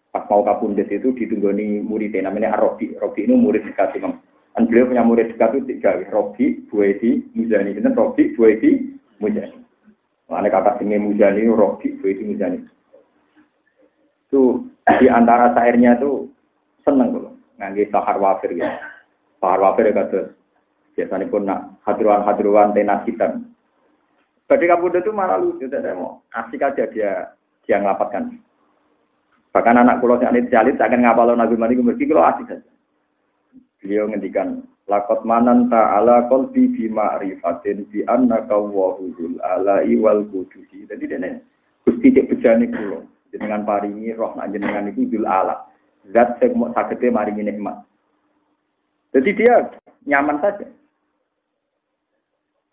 pas mau kabundut itu ditunggoni muridnya namanya Ar-Rabi. Rabi itu murid dekat Imam. Dan beliau punya murid dekat itu 3, Robi, Buaidi, Muzani. Ini Robi, Buaidi, Muzani. Makanya kata sini Muzani, Robi, Buaidi, Muzani. Itu di antara syairnya itu seneng loh. Ngangge Sahar Wafir ya. Sahar Wafir ya kata. Biasanya pun nak hadruan tenasitan. Badi kabudut itu malah lucu. Saya mau asik aja dia ngelapatkan. Bahkan anak kulo yang alit akan ngapalon Nabi Mani mesti kulo asik saja. Beliau ngendikan laqad mananta ala qalbi bi ma'rifatin bi annaka wahul alai wal qudusi. Jadi dene Gusti cek bejane kula jenengan paringi roh nak jenengan iku dzul ala. Zat sing mok sagede maringi nikmat. Jadi dia nyaman saja.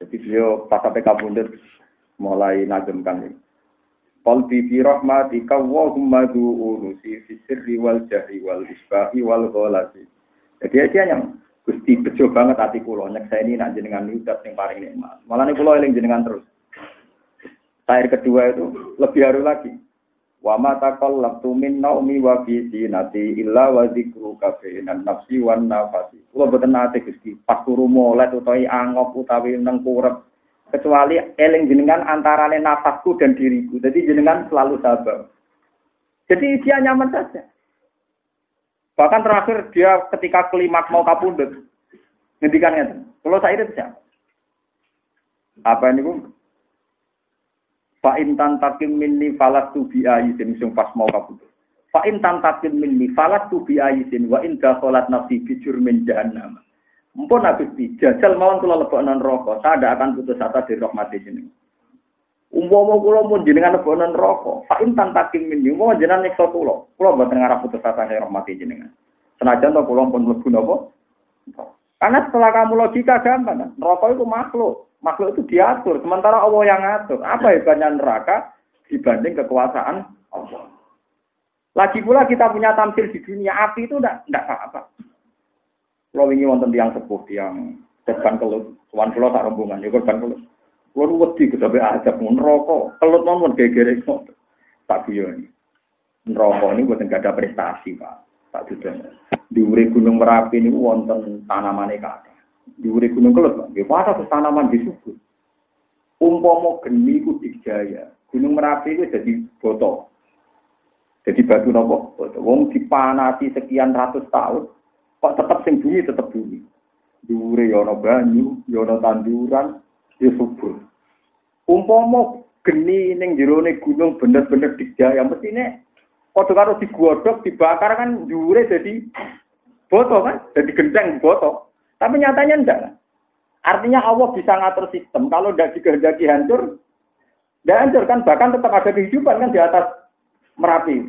Jadi beliau pas sampai kabundut mulai najemkan ini. Qalbi bi rahmatika wa humma du'urusi fi sirri wal jahri wal isbahi wal ghalati. Jadi dia yang Gusti bejo banget hati kula nyekseni nak jenengan niku sing paring nikmat. Malane kula eling jenengan terus. Syair kedua itu lebih haru lagi. Wa ma taqallabtu min naumi wa fi sinati illa wa dzikruka bainan nafsi wan nafasi. Kula boten nate Gusti pas turu molet utawi angop utawi nang kurep kecuali eling jenengan antarane nafasku dan diriku. Jadi jenengan selalu sabar. Jadi dia nyaman saja. Bahkan terakhir dia ketika kelimat mau kabundut, ngendikannya, kalau saya itu siapa? Apa ini bu? Fa'in tantakin minni falas tu bi'ayisin, sing pas mau kabundut. Fa'in tantakin minni falas tu bi'ayisin, wa in dakholat nafsi bijur min jahannam. Mumpun habis jajal mawon kula lebokno neraka, saya tidak akan putus asa dari rahmat jenengan. Umpama kula mun jenengan lebokno neraka, fa in tantakin min umpama jenengan nyiksa kula mboten ngarep putus asa dari rahmat jenengan. Senajan to kula pun mlebu napa? Karena setelah kamu logika gampang kan, neraka itu makhluk itu diatur, sementara Allah yang ngatur. Apa hebatnya neraka dibanding kekuasaan Allah? Lagi pula kita punya tampil di dunia, api itu tidak apa-apa. Kalau ingin wonten tiang sepuh, tiang korban kelut, tuan pulau tak rombongan, ya korban kelut. Kalau wedi kita be ajak neraka, kelut mon gegere kok. Tak guyon. Neraka ini buatan gak ada prestasi, Pak. Tak dudan. Di urip Gunung Merapi ini wonten tanamane kathah. Di urip Gunung Kelut, Pak. Nggih pas tanaman disubur. Umpama geni ku dijaya, Gunung Merapi itu jadi botol. Jadi batu nopo, wong dipanasi sekian ratus tahun, kok tetap sing bumi tetap bumi. Dure ya ana banyu, ya ana tanduran, ya subur. Umpama geni ning jerone gunung bener-bener digaya mestine padha karo digodhog, dibakar kan dure jadi boto kan, jadi gendeng boto. Tapi nyatanya enggak. Artinya Allah bisa ngatur sistem, kalau tidak dikehendaki hancur, tidak hancur kan, bahkan tetap ada kehidupan kan di atas Merapi.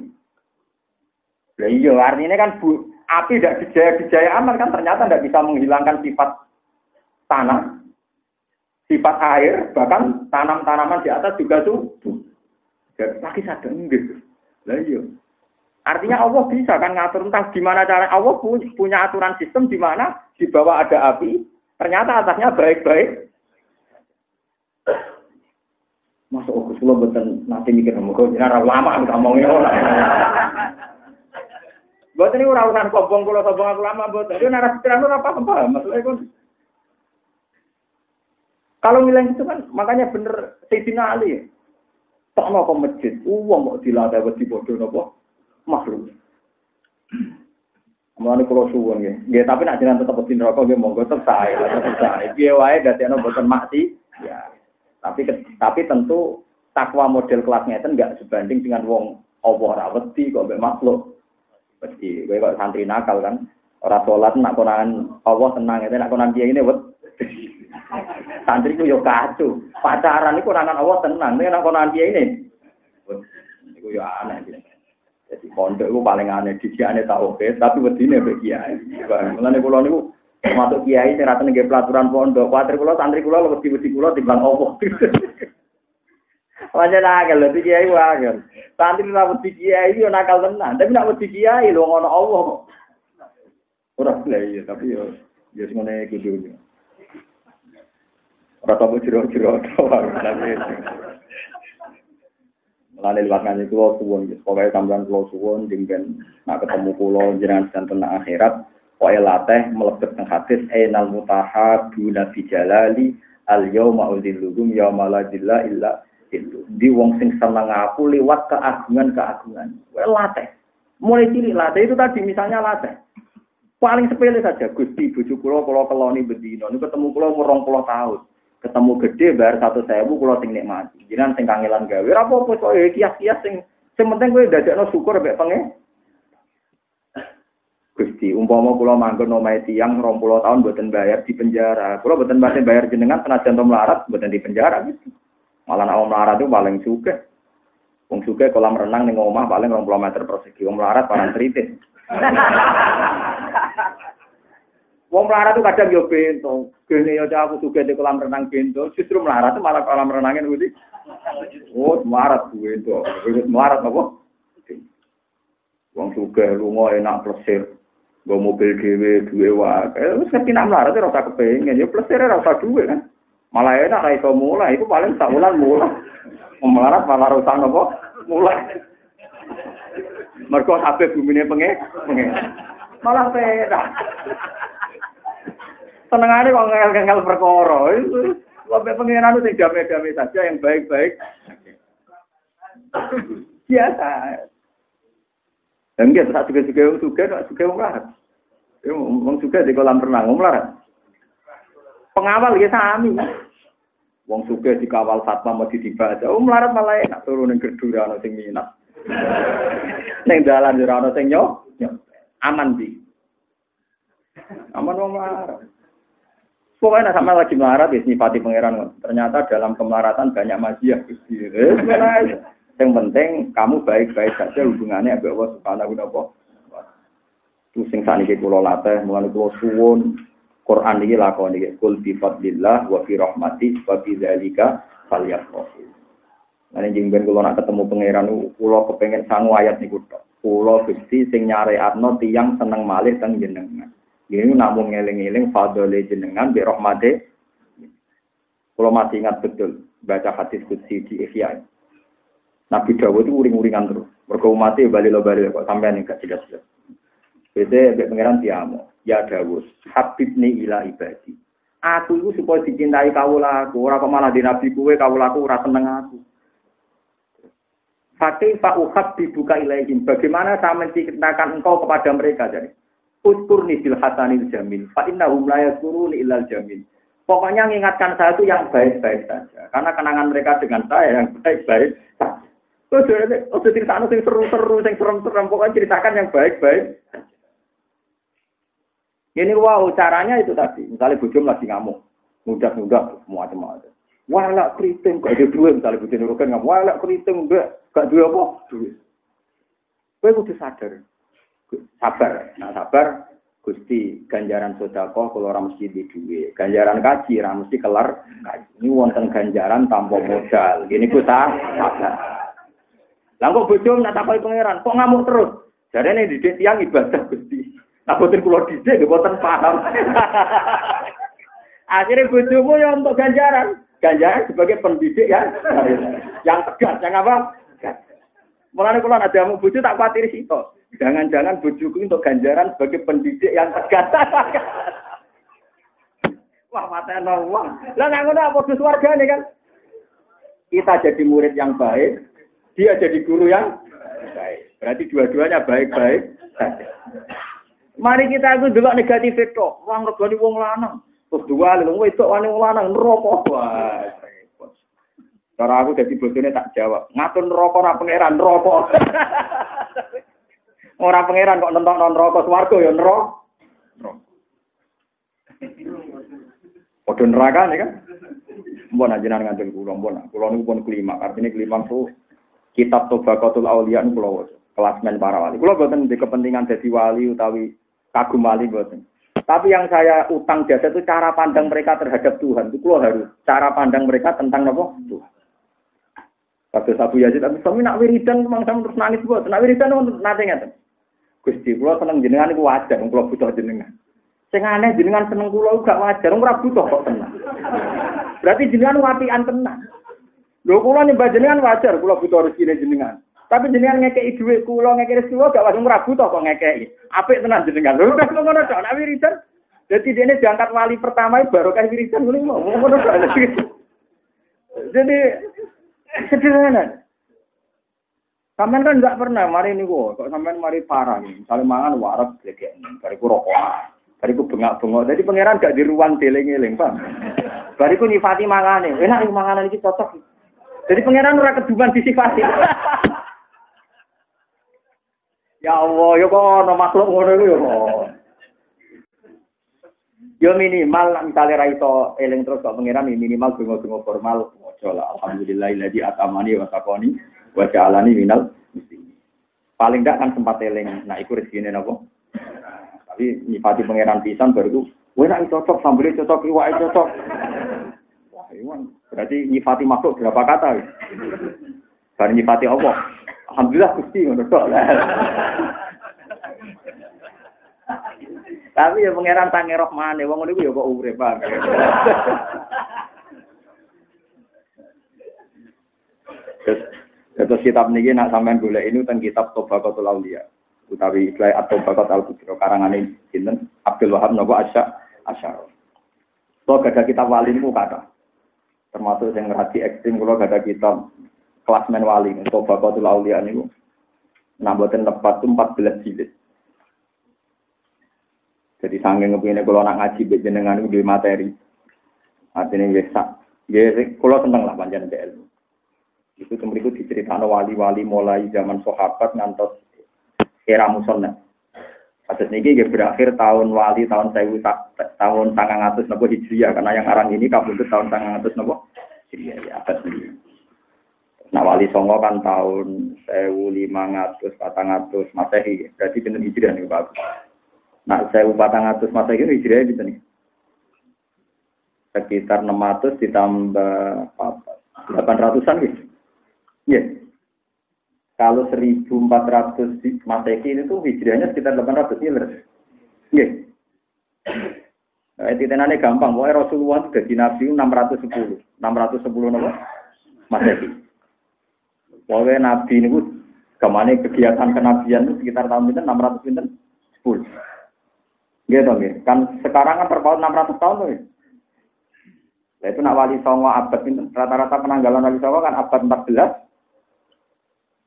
Nah, iya, artinya kan api tidak dijaya aman kan, ternyata tidak bisa menghilangkan sifat tanah, sifat air, bahkan tanam-tanaman di atas juga tuh. Lagi sadar gitu. Nah, iya. Artinya Allah bisa kan ngatur entah gimana cara Allah punya aturan sistem di mana di bawah ada api, ternyata atasnya baik-baik. Masuk ke Solo betul nanti mikir muka jenara lama ngomongnya orang. Buat ini urusan kobong kalau kobong aku lama buat itu narasi terang apa maksudnya kan. Kalau ngilang itu kan makanya bener Sayyidina Ali. Tak mau ke masjid, uang mau dilatih buat dibodoh nopo makhluk. Mulane kula suwun nggih. Tapi nek jenengan tetep di neraka nggih monggo tetep sae. Piye wae dadekno boten maksi. Ya. Tapi tentu takwa model kelas ngeten enggak sebanding dengan wong Allah ora wedi kok mbek makhluk. Wedi kowe kok santri nakal kan. Ora salat nak konangan Allah tenang ngene nak konan kiye ngene wedi. Santri ku yo kacau. Pacaran iku konangan Allah tenang, nek nak konan kiye ngene. Iku yo aneh iki. Jadi pondok iku paling aneh disiane tauhid tapi wedine mbek kiai. Mulane kula niku masuk kiai sing ra tenenge pelaturan pondok, kuwatir kula santri kula wedi-wedi kula timbang Allah. Wajar akal lho kiai wae. Santri ra wedi kiai yo nakal tenan, tapi nek wedi kiai lho ngono Allah kok. Ora lha tapi yo sing ngene iki kudu. Ora tau jero-jero Mulane liwat ngene kula suwun, pokoke sampeyan kula suwun jengken nak ketemu kula jenengan santen akhirat. Pokoke latih mlebet teng hadis ainal mutahabuna fi jalali al yauma udilluhum yauma la dzilla illa dzilluh. Di wong sing seneng aku liwat keagungan-keagungan. Kowe latih. Mulai cilik latih itu tadi misalnya latih. Paling sepele saja Gusti bojo kula keloni bendina niku ketemu kula umur 20 tahun. Ketemu gede bayar 1.000 kula sing nikmati. Jenengan sing kangelan gawe ora apa-apa kok kias-kias sing penting kowe ndadekno syukur mbek pengen. Gusti, umpama kula manggon omahe tiyang 20 tahun mboten bayar di penjara. Kula mboten pati bayar jenengan senajan to melarat mboten di penjara gitu. Malah nek melarat itu paling sugih. Wong sugih kolam renang ning omah paling 20 meter persegi. Wong melarat parang tritis. Wong melarat itu kadang yo bento. Gene yo aku sugih di kolam renang bento, justru melarat malah kolam renangin kuwi. Oh, melarat kuwi to. Wis melarat apa? Wong sugih lunga enak plesir. Nggo mobil dhewe duwe wae. Wis ngerti nak melarat ora usah kepengin, ya plesir ora usah duwe kan. Malah enak ra iso mulai, iku paling sak wulan mulai. Wong melarat malah ora usah napa mulai. Mergo kabeh bumine pengen. Malah penak. Senengane kok ngel-ngel perkara. Sampai pengiran itu sing damai-damai saja yang baik-baik. Biasa. Dan dia tak suka melarat. Wong suka di kolam renang melarat. Pengawal ya sami. Wong suka dikawal satpam mesti dibaca. Melarat malah enak turun ning gedung ana sing minat. Ning dalan ora ana sing nyok. Aman di. Aman wong melarat. Pokoknya sama lagi melarat ya sifati pangeran. Ternyata dalam kemelaratan banyak majiah Gusti. Yang penting kamu baik-baik saja hubungannya ambek Allah Subhanahu wa taala. Terus sing saniki kula latih mulane kula suwun Quran iki lakoni iki kul bi fadlillah wa fi rahmati wa bi dzalika falyafrahu. Lan jenengan kula nak ketemu pangeran kula kepengin sangu ayat niku tok. Kula Gusti sing nyareatno tiyang seneng malih teng jenengan. Ini namun ngeling-eling fadole jenengan bi rahmate. Kula masih ingat betul baca hadis qudsi di Ihya. Nabi Dawud itu uring-uringan terus. Mergo umate bali-bali kok sampean gak jelas-jelas. Bete mbek pangeran diamo, ya Dawud, habibni ila ibadi. Aku iku supaya dicintai kawulaku, ora kok malah di nabi kuwe kawulaku ora seneng aku. Fakih fa'uhab dibuka ilaihim. Bagaimana saya menceritakan engkau kepada mereka jadi. Uskurni bil hasanil jamil. Fa innahum la yazkuruni illal jamil. Pokoknya mengingatkan saya itu yang baik-baik saja. Karena kenangan mereka dengan saya yang baik-baik saja. Terus ceritakan yang seru-seru, yang serem-serem. Pokoknya ceritakan yang baik-baik. Ini wow, caranya itu tadi. Misalnya bujum lagi ngamuk. Mudah-mudah, macam-macam. Walak keriting, gak ada duit. Misalnya bujum nurukan ngamuk. Walak keriting, gak duit apa? Duit. Gue kudu sadar. Sabar. Nah sabar. Gusti ganjaran sedekah kula ora mesti di dhuwit. Ganjaran kaji ora mesti kelar kaji. Ini wonten ganjaran tanpa modal. Gini ku sabar. Lah kok bojo nak takoki pangeran, kok ngamuk terus? Jarene didik tiyang ibadah Gusti. Nah boten kula didik nggih boten paham. Akhirnya bojomu ya untuk ganjaran. Ganjaran sebagai pendidik ya. Yang tegas, yang apa? Mulane kula ada mau bojo tak kuwatir sitok. Jangan-jangan bojoku untuk ganjaran sebagai pendidik yang tegas. Wah, matanya wah. Lah nang ngono apa dus wargane kan? Kita jadi murid yang baik, dia jadi guru yang baik. Berarti dua-duanya baik-baik saja. Mari kita itu delok negatif itu. Wong regani wong lanang. Terus dua lho wedok wani wong lanang neraka. Wah, repot. Cara aku dadi bojone tak jawab. Ngatur neraka ora pangeran neraka. Ora pangeran kok nentokno neraka swarga ya neraka. Padha neraka nih kan. Mbon ajenan ngandel kula mbon. Kula niku pun kelima. Artine kelima itu kitab Tobaqatul Auliya kula kelasmen para wali. Kula boten di kepentingan dadi wali utawi kagum wali boten. Tapi yang saya utang jasa itu cara pandang mereka terhadap Tuhan. Itu kula harus cara pandang mereka tentang apa? Tuhan. Kados Abu Yazid tapi sami nak wiridan memang sampe terus nangis boten. Nak wiridan nate ngaten. Gusti kula seneng jenengan iku wajar, kula butuh jenengan. Sing aneh jenengan seneng kula gak wajar, ora butuh kok tenang. Berarti jenengan wapian tenang. Lho kula nyembah jenengan wajar, kula butuh rezeki jenengan. Tapi jenengan ngekeki dhuwit kula, ngekeki rezeki kula gak wajar ora butuh kok ngekeki. Apik tenan jenengan. Lho wis ngono tok, nek wiridan. Dadi dene diangkat wali pertama barokah wiridan ngono tok. Jadi sederhana. Sampeyan kan enggak pernah mari niku kok sampeyan mari parah nih. Misale mangan waras glegekne, bariku rokok. Bariku bengak-bengok. Jadi pangeran gak di ruang deling-eling, Pak. Bariku nyifati mangane. Enak iki manganan iki cocok. Jadi pangeran ora keduman disifati. Ya Allah, ya kok ono makhluk ngono iku ya kok. Yo minimal misale ra iso eling terus kok pangeran minimal donga-donga formal aja lah. Alhamdulillahilladzi atamani wa saqani wa ja'alani minal muslimin. Paling ndak kan sempat eling. Nah, iku rezekine napa? Tapi nyifati pangeran pisan baru ku, "Kowe nek cocok sambele cocok, iwake cocok." Wah, iwan. Berarti nyifati makhluk berapa kata? Bar nyifati Allah. Alhamdulillah Gusti ngono tok. Tapi ya pangeran tangi rahmane, wong niku ya kok urip, Pak. Terus kitab niki nak sampean golek ini teng kitab Tobaqatul Auliya utawi istilah At-Tobaqat Al-Kubra karangane sinten Abdul Wahab napa Asy'ari. To gada kitab wali niku kata. Termasuk sing ngrati ekstrem kula gada kitab kelasmen wali Tobaqatul Auliya niku. Nah mboten tepat 14 jilid. Jadi saking ngepine kula nak ngaji mbek jenengan niku duwe materi. Artine wis sak. Nggih kula seneng lah panjenengan ilmu. Itu kemriku diceritakan wali-wali mulai zaman sahabat ngantos era musannaf. Kados niki nggih berakhir tahun wali tahun 1900 napa Hijriah karena yang arang ini kabudut tahun 1900 napa Hijriah ya abad ini. Nah wali songo kan tahun 1500 400 Masehi. Berarti pinten Hijriah niku Pak. Nah 1400 Masehi Hijriah pinten niki? Sekitar 600 ditambah 800-an gitu. Ya. Kalau 1400 Masehi itu hijriahnya sekitar 800 miliar. Iya. Nah, titenane gampang. Pokoknya Rasulullah itu jadi Nabi 610. 610 apa? Masehi. Pokoknya Nabi ini kemana kegiatan kenabian itu sekitar tahun itu 600 pinten? 10. Gitu nggih. Kan sekarang kan terpaut 600 tahun tuh. Itu nak wali songo abad pinten? Rata-rata penanggalan wali songo kan abad 14.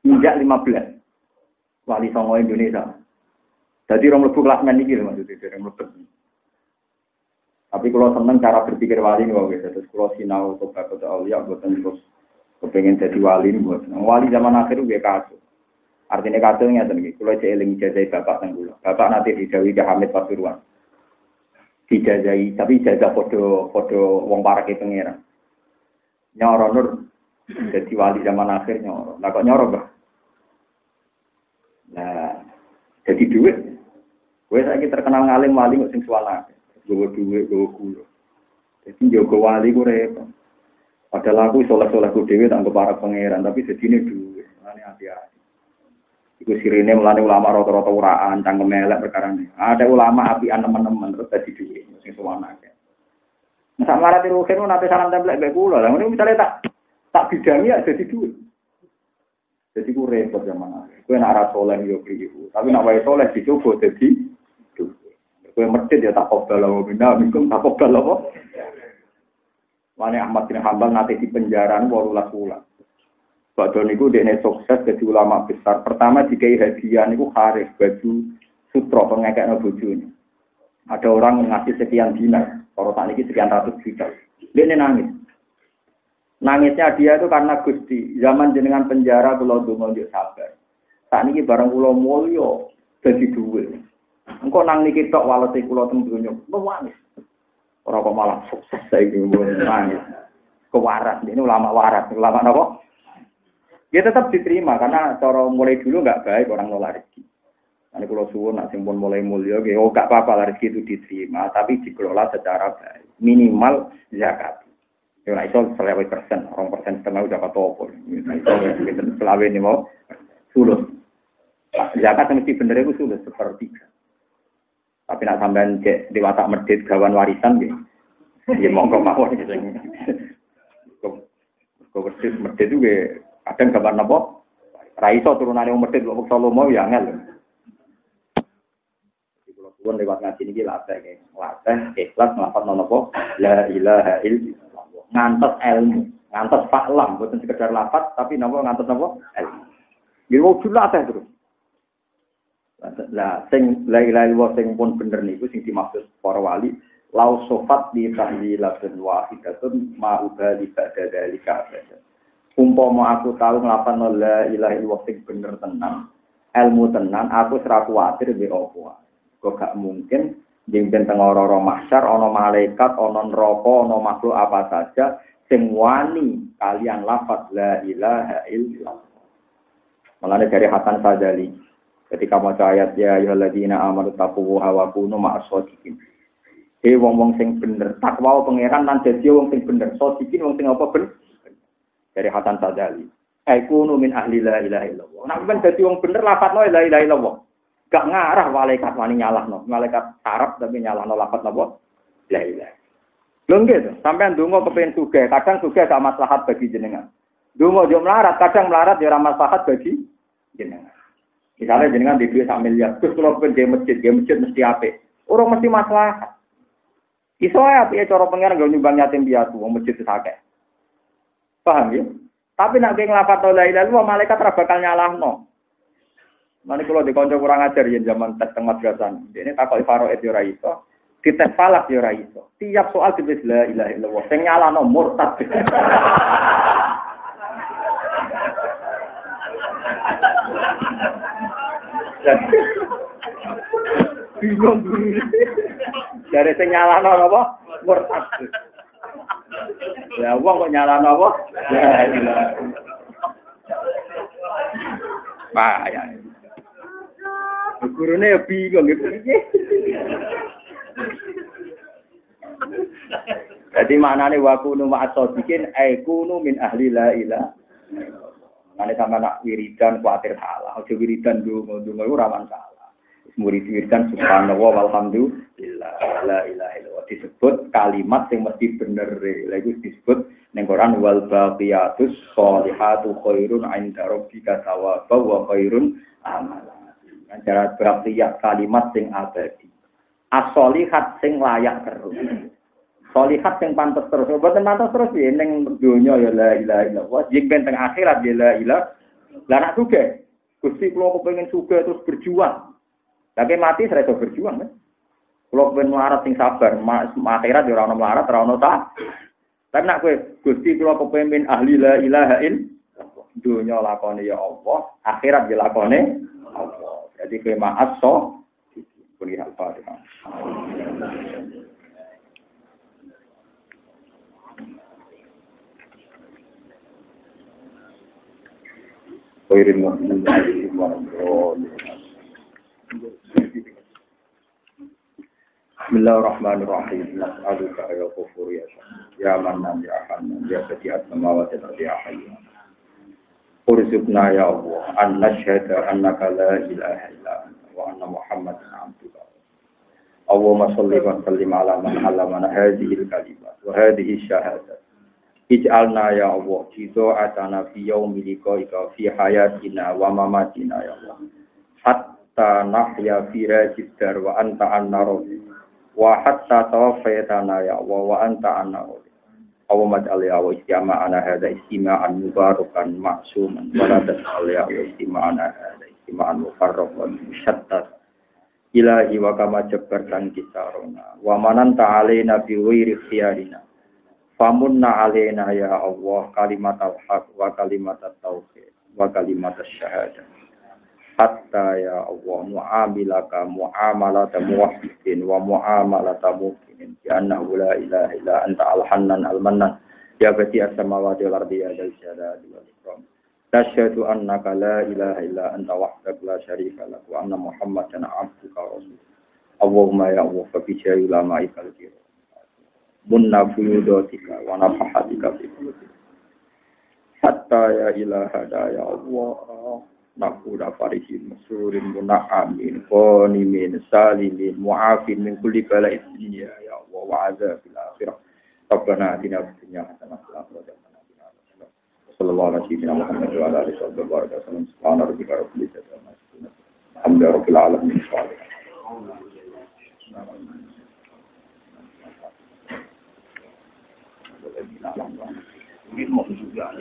Injak 15. Wali songo Indonesia. Jadi orang mlebu kelas men iki lho maksudnya dereng mlebu. Tapi kalau seneng cara berpikir wali nih wae terus kalau sinau tobat kota aulia boten terus kepengen jadi wali nih buat. Wali zaman akhir gue kasus. Artinya kasusnya tadi, kalau saya eling ijazah bapak tenggulo, bapak nanti dijawi ke Hamid Pasuruan, dijazahi, tapi ijazah podo wong parake pengiran, nyoro nur, jadi wali zaman akhir nyoro, lah kok nyoro bah, nah jadi duit, gue saya terkenal ngalim wali nggak sing suwana, gue duit gue kulo, jadi jago wali gue repot, padahal aku soleh gue dewi tak para pengiran, tapi sedini duit, ini hati-hati. Iku sirine mulane ulama rata-rata uraan, cangkem elek perkara ini. Ada ulama apian teman-teman terus dadi dhuwit sing suwana akeh. Nah, sak marat ruhin nate salam templek mbek kula. Lah ngene misale tak bidangi ya dadi dhuwit. Dadi ku repot zaman akhir. Kowe nek ora saleh yo priwu, tapi nek wae saleh dicoba dadi dhuwit. Kowe medhit ya tak kobal wa minna minkum tak kobal apa. Wani Ahmad bin Hambal nate di penjara 18 bulan. Bakal niku dekne sukses jadi ulama besar. Pertama dikai hadiah niku haris baju sutra pengekekno bojone. Ada orang ngasih sekian dinar, kalau tak niki sekian ratus juta. Dekne nangis. Nangisnya dia itu karena Gusti, zaman jenengan penjara kula donga njuk sabar. Tak niki barang kula mulya dadi dhuwit. Engko nang niki tok walese kula teng donya, nangis. Ora kok malah sukses saiki nangis. Kewaras, ini ulama waras, ulama napa? Ya tetap diterima karena cara mulai dulu nggak baik orang nolak rezeki. Nanti kalau suwun nak simpun mulai mulia, oh nggak apa-apa rezeki itu diterima, tapi dikelola secara baik. Minimal zakat. Ya nah, itu 100%, 2% setengah udah katopo. Nah, itu selawe ini mau sulus. Zakat mesti bener itu sulus sepertiga. Tapi nak sampean cek di watak medit gawan warisan gitu. Ya monggo mawon gitu. Kok medit juga. Kadang gambar napa? Ra iso turunane wong medhit kok Solo mau ya angel. Iki kula suwun lewat ngaji niki latih ikhlas nglafadzno napa? La ilaha illallah. Ngantos ilmu, ngantos faklam, boten sekedar lafaz tapi napa ngantos napa? Ilmu. Nggih wujud latih terus. Lah sing la ilaha illallah sing pun bener niku sing dimaksud para wali lau sofat di tahlilatun wahidatun ma'uba li ba'da dzalika. Umpama aku tahu nglafadzno la ilaha illallah sing bener tenan, ilmu tenan, aku ora kuwatir mbek apa. Kok gak mungkin jengben teng ora mahsyar ana malaikat, ana neraka, ana makhluk apa saja sing wani kalian lafaz la ilaha illallah. Mulane dari Hasan Sadzali ketika maca ayat ya ayyuhalladzina amanu taqullaha wa kunu ma'as-shadiqin. Wong-wong sing bener, takwa pangeran lan dadi wong sing bener, shadiqin wong sing apa bener. Dari Hasan Sadzali. Kunu min ahli la ilaha illallah. Nek ben dadi wong bener lafadzno la ilaha illallah. Gak ngarah malaikat wani nyalahno. Malaikat Arab tapi nyalahno lafadz napa? La ilaha. Lho nggih, sampean ndonga kepengin sugih, kadang sugih gak maslahat bagi jenengan. Ndonga yo melarat, kadang melarat yo ora maslahat bagi jenengan. Misalnya jenengan di duit 1 miliar, terus kalau pengen masjid mesti apik. Ora mesti maslahat. Iso ae apike cara pengen nggo nyumbang yatim piatu, wong masjid wis akeh. Paham ya? Tapi nak keng lafadz la ilaha illallah malaikat ora bakal nyalahno. Mane kula dikonco kurang ajar yen zaman tes teng madrasah. Dene takok faraid yo ora iso, dites falak yo ora iso. Tiap soal ditulis la ilaha illallah, sing nyalahno murtad. Bingung. Dari sing nyalahno apa? Murtad. Ya wong kok nyalano apa? La ilaha. Bahaya. Gurune ya bingung gitu iki. Jadi maknane wa kunu ma'as-shadiqin ay kunu min ahli la ilaha. Mane sampe nak wiridan kuwatir salah, aja wiridan ndonga ora masalah. Murid wiridan subhanallah walhamdulillah la ilaha illallah disebut kalimat yang mesti bener. Lha iku disebut ning Quran wal baqiyatus sholihatu khairun 'inda rabbika thawaban wa khairun amala. Cara baqiyat kalimat sing abadi. As-sholihat sing layak terus. Sholihat sing pantes terus. Mboten pantes terus ya ning donya ya la ilaha illallah, jeng teng akhirat ya la ilaha Lah nak sugih, Gusti kula kepengin sugih terus berjuang. Lagi mati saya iso berjuang kan. Kula kepengin melarat sing sabar, akhirat ya ora ono melarat, ora ono ta. Tapi nak kowe Gusti kula kepengin ahli la ilaha illallah. Dunya lakone ya Allah, akhirat ya lakone Allah. Jadi kowe maas so pun Al-Fatihah. Khairin mu'minin Bismillahirrahmanirrahim. Nas'aluka ya ghafur ya Syahid. Ya Mannan ya Hanan ya Badi'at samawati wal ardi ya Hayy. Urzuqna ya Allah an nashhada annaka la ilaha illa anta wa anna Muhammadan 'abduka. Allahumma shalli wa sallim ala man 'allamana hadhihi al-kalimat wa hadhihi ash-shahadat. Ij'alna ya Allah jida'atana fi yaumi liqa'ika fi hayatina wa mamatina ya Allah. Hatta nahya fi hadhihi dar wa anta an-narud. Wa hatta tawaffaytana ya Allah wa anta an-narud. Allahumma ja'al ya wa istima'ana hadha istima'an mubarakan ma'suman wa la tas'al ya wa istima'ana hadha istima'an mufarraqan mushattat. Ilahi wa kama jabbartan kisarona wa mananta alaina bi ghairi khiyarina. Famunna alaina ya Allah kalimat al-haq wa kalimat at-tauhid wa kalimat asy-syahadah. Hatta ya Allah mu'amilaka mu'amalata muwahhidin wa mu'amalata muqinin. Ya annahu la ilaha illa anta al-hannan al-mannan. Ya badi'as samawati wal ardi ya dzal jalali wal ikram. Nasyhadu annaka la ilaha illa anta wahdaka la syarika lak wa anna Muhammadan 'abduka wa rasuluh. Allahumma ya Allah fa bi jahi ulama'ikal kiram. Munna fuyudotika wa nafahatika fi qulubi hatta ya ilaha ya Allah nafuda farihin masurin muna'amin qanimin salimin mu'afin min kulli bala'id dunya ya Allah wa azabil akhirah rabbana atina fid dunya hasanah wa qina adzabannar sallallahu alaihi Muhammad wa ala alihi wa sallam subhana rabbika rabbil izzati amma yasifun alhamdulillahi rabbil alamin Ini mau juga